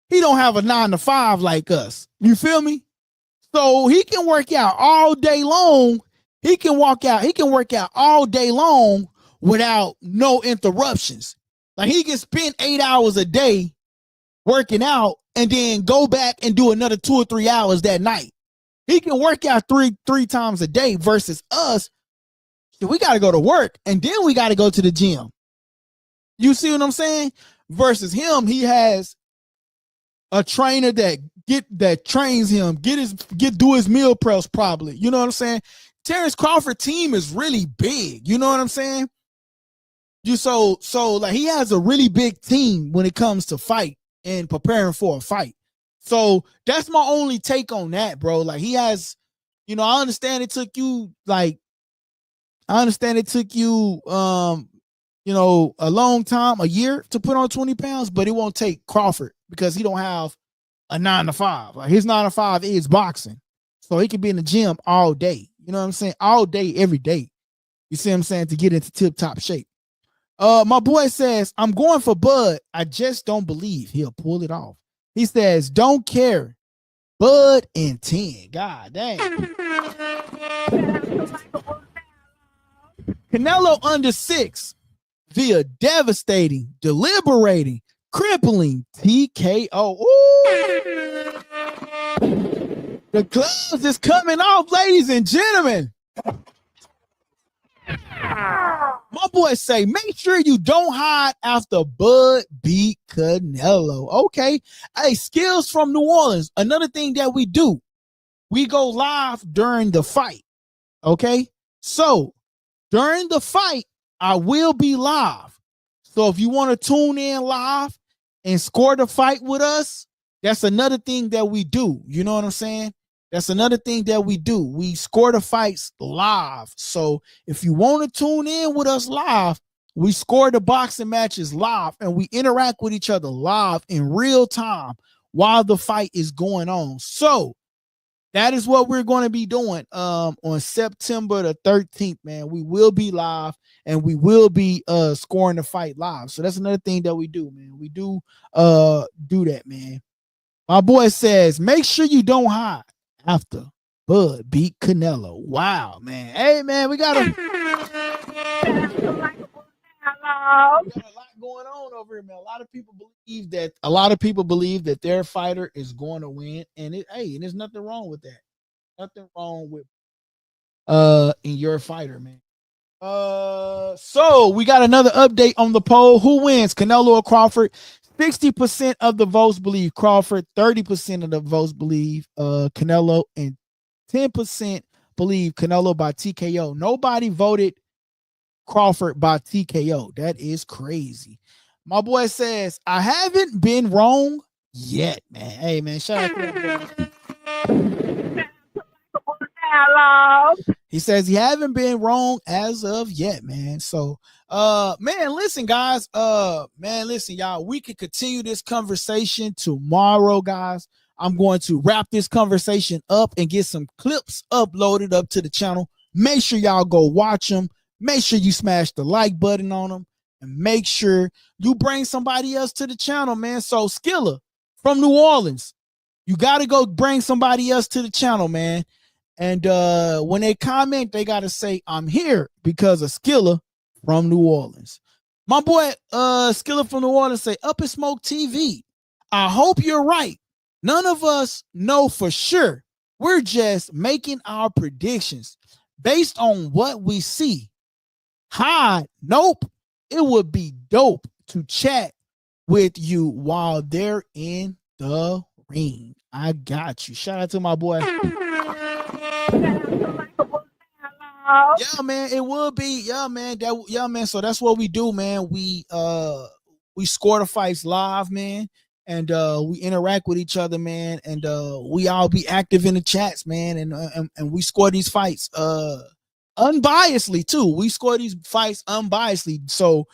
he don't have a 9-to-5 like us. You feel me? So he can work out all day long. He can work out all day long without no interruptions. Like, he can spend 8 hours a day working out and then go back and do another 2 or 3 hours that night. He can work out three times a day versus us. We got to go to work and then we got to go to the gym. You see what I'm saying? Versus him, he has a trainer that trains him, do his meal preps probably. You know what I'm saying? Terrence Crawford team is really big. You know what I'm saying? So like, he has a really big team when it comes to fight and preparing for a fight. So that's my only take on that, bro. Like, he has, I understand it took you a long time, a year to put on 20 pounds, but it won't take Crawford because he don't have a 9-to-5. Like, his 9-to-5 is boxing. So he can be in the gym all day. You know what I'm saying? All day, every day. You see what I'm saying? To get into tip-top shape. My boy says, I'm going for Bud. I just don't believe he'll pull it off. He says, don't care. Bud in 10. God dang. Canelo under 6 via devastating, deliberating, crippling TKO. Ooh. The gloves is coming off, ladies and gentlemen. My boy say, make sure you don't hide after Bud beat Canelo. Okay. Hey, skills from New Orleans. Another thing that we do, we go live during the fight. Okay. So during the fight, I will be live. So if you want to tune in live and score the fight with us, that's another thing that we do. You know what I'm saying? That's another thing that we do. We score the fights live. So if you want to tune in with us live, we score the boxing matches live and we interact with each other live in real time while the fight is going on. So that is what we're going to be doing on September the 13th, man. We will be live and we will be scoring the fight live. So that's another thing that we do, man. We do that, man. My boy says, make sure you don't hide after Bud beat Canelo. Wow, man. Hey, man, we got a lot going on over here, man. A lot of people believe that their fighter is going to win, and there's nothing wrong with that. Nothing wrong with in your fighter, man. So we got another update on the poll. Who wins, Canelo or Crawford? 60% of the votes believe Crawford, 30% of the votes believe Canelo, and 10% believe Canelo by TKO. Nobody voted Crawford by TKO. That is crazy. My boy says, I haven't been wrong yet, man. Hey, man, shout out to he says he haven't been wrong as of yet, man. So man, listen, guys. Y'all, we can continue this conversation tomorrow, guys. I'm going to wrap this conversation up and get some clips uploaded up to the channel. Make sure y'all go watch them. Make sure you smash the like button on them, and make sure you bring somebody else to the channel, man. So Skilla from New Orleans, you got to go bring somebody else to the channel, man. And when they comment, they got to say, I'm here because of Skilla from New Orleans. My boy Skilla from New Orleans say, Up in Smoke TV, I hope you're right. None of us know for sure. We're just making our predictions based on what we see. Hi, nope. It would be dope to chat with you while they're in the ring. I got you. Shout out to my boy. Yeah, man, it would be. Yeah, man. So that's what we do, man. We score the fights live, man, and we interact with each other, man, and we all be active in the chats, man, and we score these fights unbiasedly too. We score these fights unbiasedly. So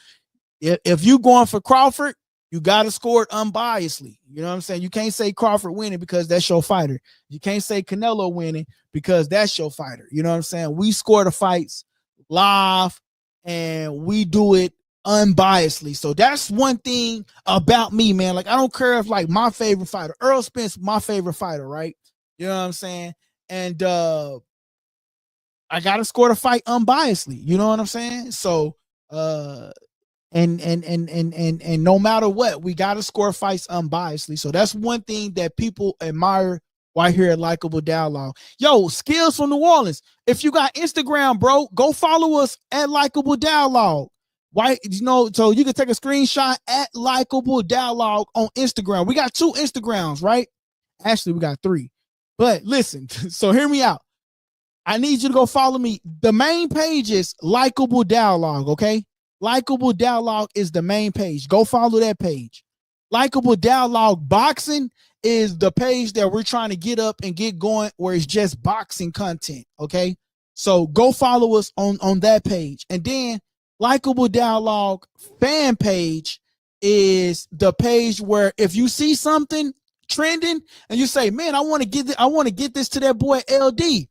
if you going for Crawford, you got to score it unbiasedly. You know what I'm saying? You can't say Crawford winning because that's your fighter. You can't say Canelo winning because that's your fighter. You know what I'm saying? We score the fights live and we do it unbiasedly. So that's one thing about me, man. Like, I don't care if like my favorite fighter, Earl Spence, my favorite fighter, right? You know what I'm saying? And I got to score the fight unbiasedly. You know what I'm saying? So, and no matter what, we got to score fights unbiasedly. So that's one thing that people admire right here at Likeable Dialogue. Yo, skills from New Orleans. If you got Instagram, bro, go follow us at Likeable Dialogue. Why, so you can take a screenshot at Likeable Dialogue on Instagram. We got 2 Instagrams, right? Actually, we got 3. But listen, so hear me out. I need you to go follow me. The main page is Likeable Dialogue, okay? Likeable Dialogue is the main page. Go follow that page. Likeable Dialogue Boxing is the page that we're trying to get up and get going, where it's just boxing content, okay? So go follow us on that page. And then Likeable Dialogue fan page is the page where if you see something trending and you say, man, I want to get this to that boy LD,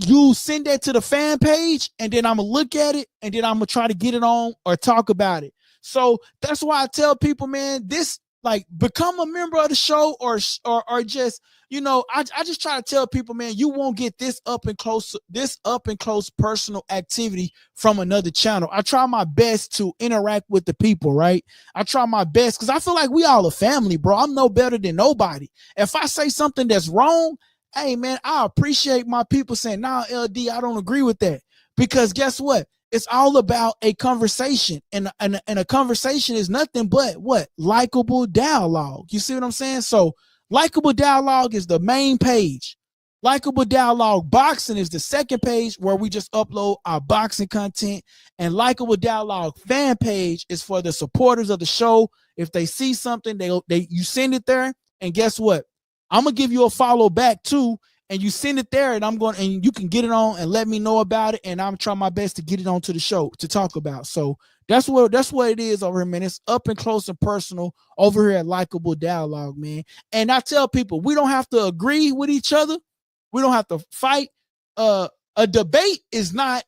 you send that to the fan page, and then I'm gonna look at it, and then I'm gonna try to get it on or talk about it. So that's why I tell people, man, this, like, become a member of the show, or just, I just try to tell people, man, you won't get this up and close personal activity from another channel. I try my best to interact with the people, right? I try my best because I feel like we all a family, bro. I'm no better than nobody. If I say something that's wrong, hey, man, I appreciate my people saying, nah, LD, I don't agree with that. Because guess what? It's all about a conversation, and a conversation is nothing but what? Likeable dialogue. You see what I'm saying? So Likeable dialogue is the main page. Likeable dialogue boxing is the second page where we just upload our boxing content, and Likeable dialogue fan page is for the supporters of the show. If they see something, you send it there, and guess what? I'm gonna give you a follow back too, and you send it there, and and you can get it on and let me know about it, and I'm trying my best to get it onto the show to talk about. So that's what it is over here, man. It's up and close and personal over here at Likeable Dialogue, man. And I tell people, we don't have to agree with each other. We don't have to fight. A debate is not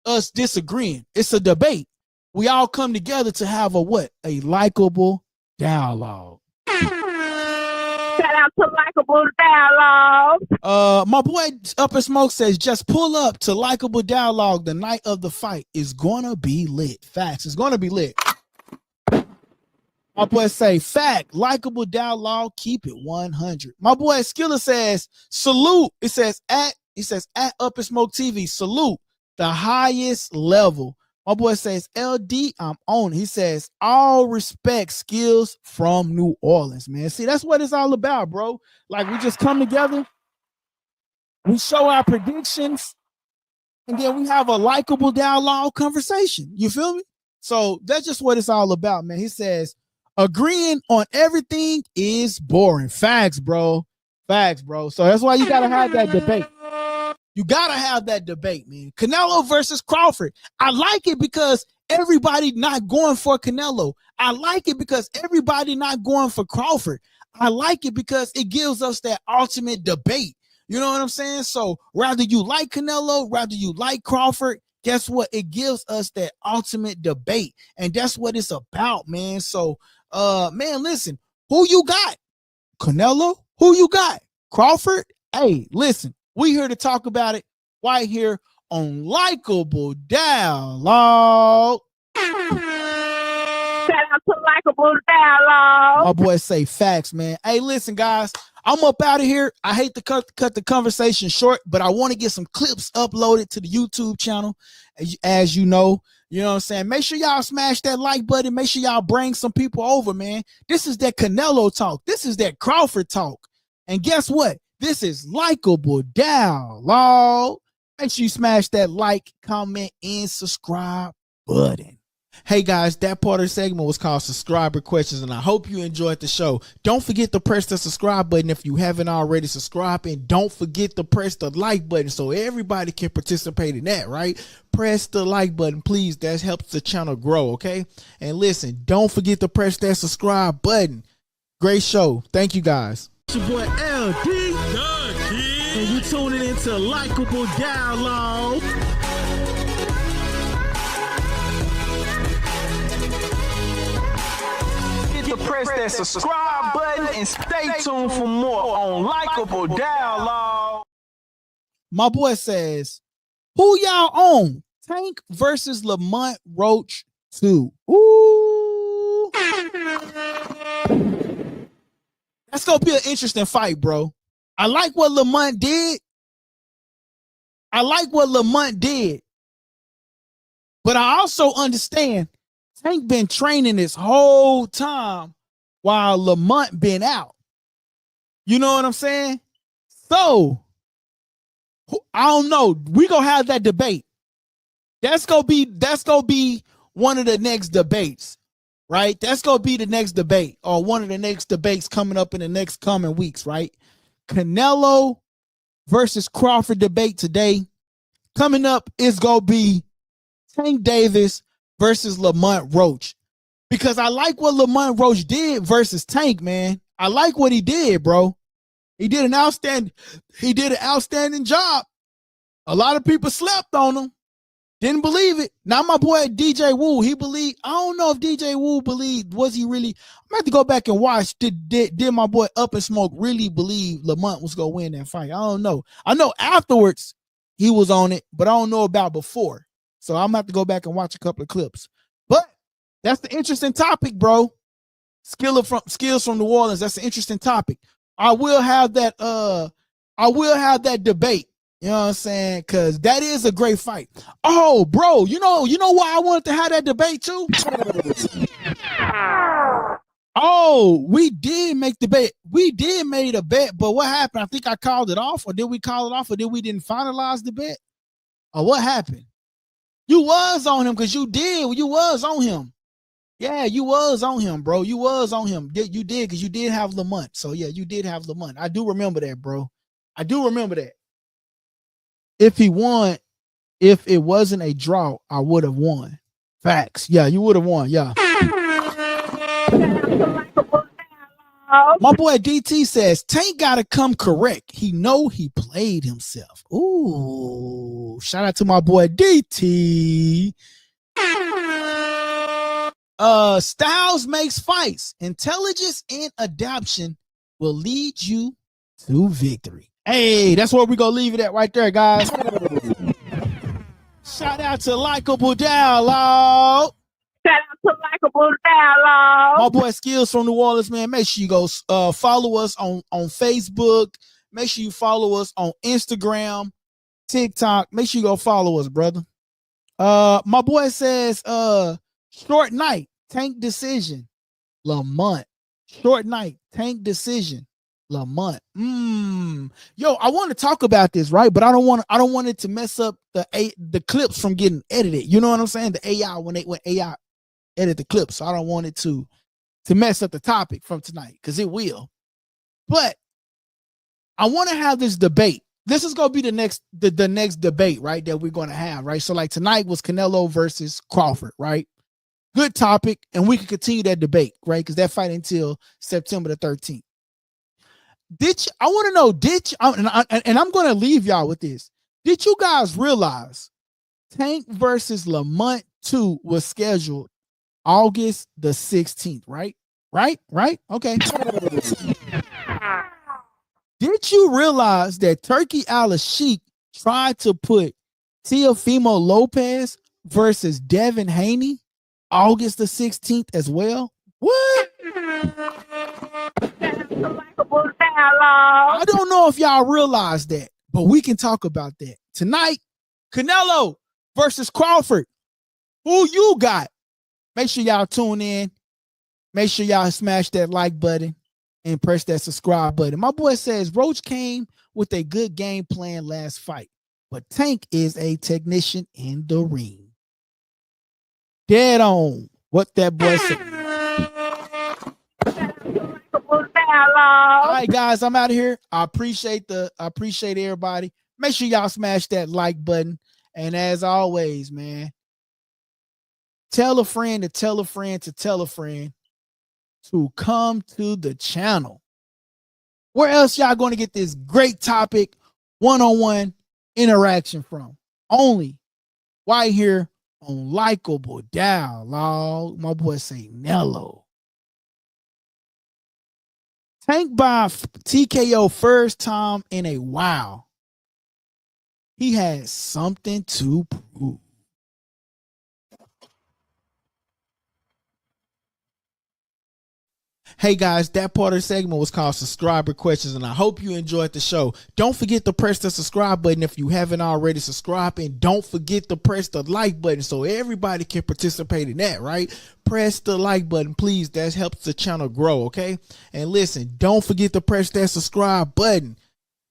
us disagreeing. It's a debate. We all come together to have a what? A Likeable Dialogue. Shout out to Likeable Dialogue. My boy Up in Smoke says, just pull up to Likeable Dialogue. The night of the fight is gonna be lit. Facts. It's gonna be lit. My boy say, fact, Likeable Dialogue, keep it 100. My boy Skiller says, salute. It says at Up in Smoke TV, salute the highest level. My boy says, LD, I'm on. He says, all respect, skills from New Orleans, man. See, that's what it's all about, bro. Like, we just come together, we show our predictions, and then we have a Likeable Dialogue conversation. You feel me? So that's just what it's all about, man. He says, agreeing on everything is boring. Facts, bro. Facts, bro. So that's why you got to have that debate. You got to have that debate, man. Canelo versus Crawford. I like it because everybody not going for Canelo. I like it because everybody not going for Crawford. I like it because it gives us that ultimate debate. You know what I'm saying? So rather you like Canelo, rather you like Crawford, guess what? It gives us that ultimate debate. And that's what it's about, man. So, man, listen, who you got? Canelo? Who you got? Crawford? Hey, listen. We here to talk about it right here on Likeable Dialogue. Shout out to Likeable Dialogue. My boy say facts, man. Hey, listen, guys, I'm up out of here. I hate to cut the conversation short, but I want to get some clips uploaded to the YouTube channel, as you know. You know what I'm saying? Make sure y'all smash that like button. Make sure y'all bring some people over, man. This is that Canelo talk. This is that Crawford talk. And guess what? This is Likeable Dialogue. Make sure you smash that like, comment, and subscribe button. Hey guys, that part of the segment was called Subscriber Questions, and I hope you enjoyed the show. Don't forget to press the subscribe button if you haven't already subscribed, and don't forget to press the like button so everybody can participate in that, right? Press the like button, please. That helps the channel grow, okay? And listen, don't forget to press that subscribe button. Great show. Thank you, guys. It's your boy LD. And you tuning into Likeable Dialogue. Press that subscribe button and stay tuned for more on Likeable Dialogue. My boy says, who y'all on? Tank versus Lamont Roach 2. Ooh. That's gonna be an interesting fight, bro. I like what Lamont did. But I also understand Tank been training this whole time while Lamont been out. You know what I'm saying? So, I don't know. We gonna have that debate. That's gonna be one of the next debates, right? That's gonna be the next debate, or one of the next debates coming up in the next coming weeks, right? Canelo versus Crawford debate today. Coming up is gonna be Tank Davis versus Lamont Roach, because I like what Lamont Roach did versus Tank, man. I like what he did, bro. He did an outstanding job. A lot of people slept on him, didn't believe it. Now my boy DJ Wu, he believed. I don't know if DJ Wu believed. Was he really? I'm gonna have to go back and watch. Did my boy Up in Smoke really believe Lamont was gonna win that fight? I don't know. I know afterwards he was on it, but I don't know about before. So I'm gonna have to go back and watch a couple of clips. But that's the interesting topic, bro. Skills from New Orleans. That's an interesting topic. I will have that debate. You know what I'm saying? Because that is a great fight. Oh, bro, you know why I wanted to have that debate too? Oh, we did make the bet. We did make a bet, but what happened? I think I called it off, or did we call it off, or did we didn't finalize the bet? Or what happened? You was on him because you did. You was on him. Yeah, you was on him, bro. You was on him. You did because you did have Lamont. So yeah, you did have Lamont. I do remember that, bro. I do remember that. If he won, if it wasn't a draw, I would have won. Facts. Yeah, you would have won. Yeah. My boy DT says Tank gotta come correct. He know he played himself. Ooh, shout out to my boy DT. Styles makes fights. Intelligence and adaptation will lead you to victory. Hey, that's where we gonna leave it at right there, guys. Shout out to Likeable Dialogue. Shout out to Likeable Dialogue. My boy Skills from New Orleans, man. Make sure you go follow us on Facebook. Make sure you follow us on Instagram, TikTok. Make sure you go follow us, brother. My boy says, short night, Tank decision, Lamont. Short night, Tank decision, Lamont. Yo, I want to talk about this, right? But I don't want it to mess up the clips from getting edited. You know what I'm saying? The AI when AI edit the clips. So I don't want it to mess up the topic from tonight because it will. But I want to have this debate. This is gonna be the next debate, right? That we're gonna have, right? So like tonight was Canelo versus Crawford, right? Good topic, and we can continue that debate, right? Because that fight until September the 13th. I want to know, and I'm gonna leave y'all with this. Did you guys realize Tank versus Lamont 2 was scheduled August the 16th, right? Right? Okay. Did you realize that Turkey Al-Sheikh tried to put Teofimo Lopez versus Devin Haney August the 16th as well? What? I don't know if y'all realize that, but we can talk about that. Tonight, Canelo versus Crawford. Who you got? Make sure y'all tune in. Make sure y'all smash that like button and press that subscribe button. My boy says Roach came with a good game plan last fight, but Tank is a technician in the ring. Dead on what that boy said. All right, guys, I'm out of here. I appreciate everybody. Make sure y'all smash that like button. And as always, man, tell a friend to tell a friend to tell a friend to come to the channel. Where else y'all going to get this great topic, one-on-one interaction from? Only right here on Likeable Dialogue. My boy say Nello. Tank by TKO first time in a while. He has something to prove. Hey guys, that part of the segment was called Subscriber Questions, and I hope you enjoyed the show. Don't forget to press the subscribe button if you haven't already subscribed, and don't forget to press the like button so everybody can participate in that, right? Press the like button, please. That helps the channel grow, okay? And listen, don't forget to press that subscribe button.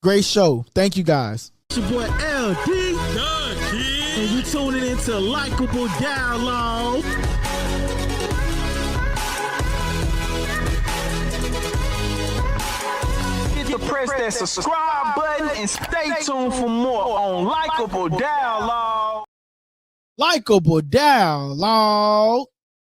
Great show. Thank you guys. It's your boy LD, and you tuning into Likeable Dialogue. Press that subscribe button and stay tuned for more on Likeable Dialogue. Likeable Dialogue.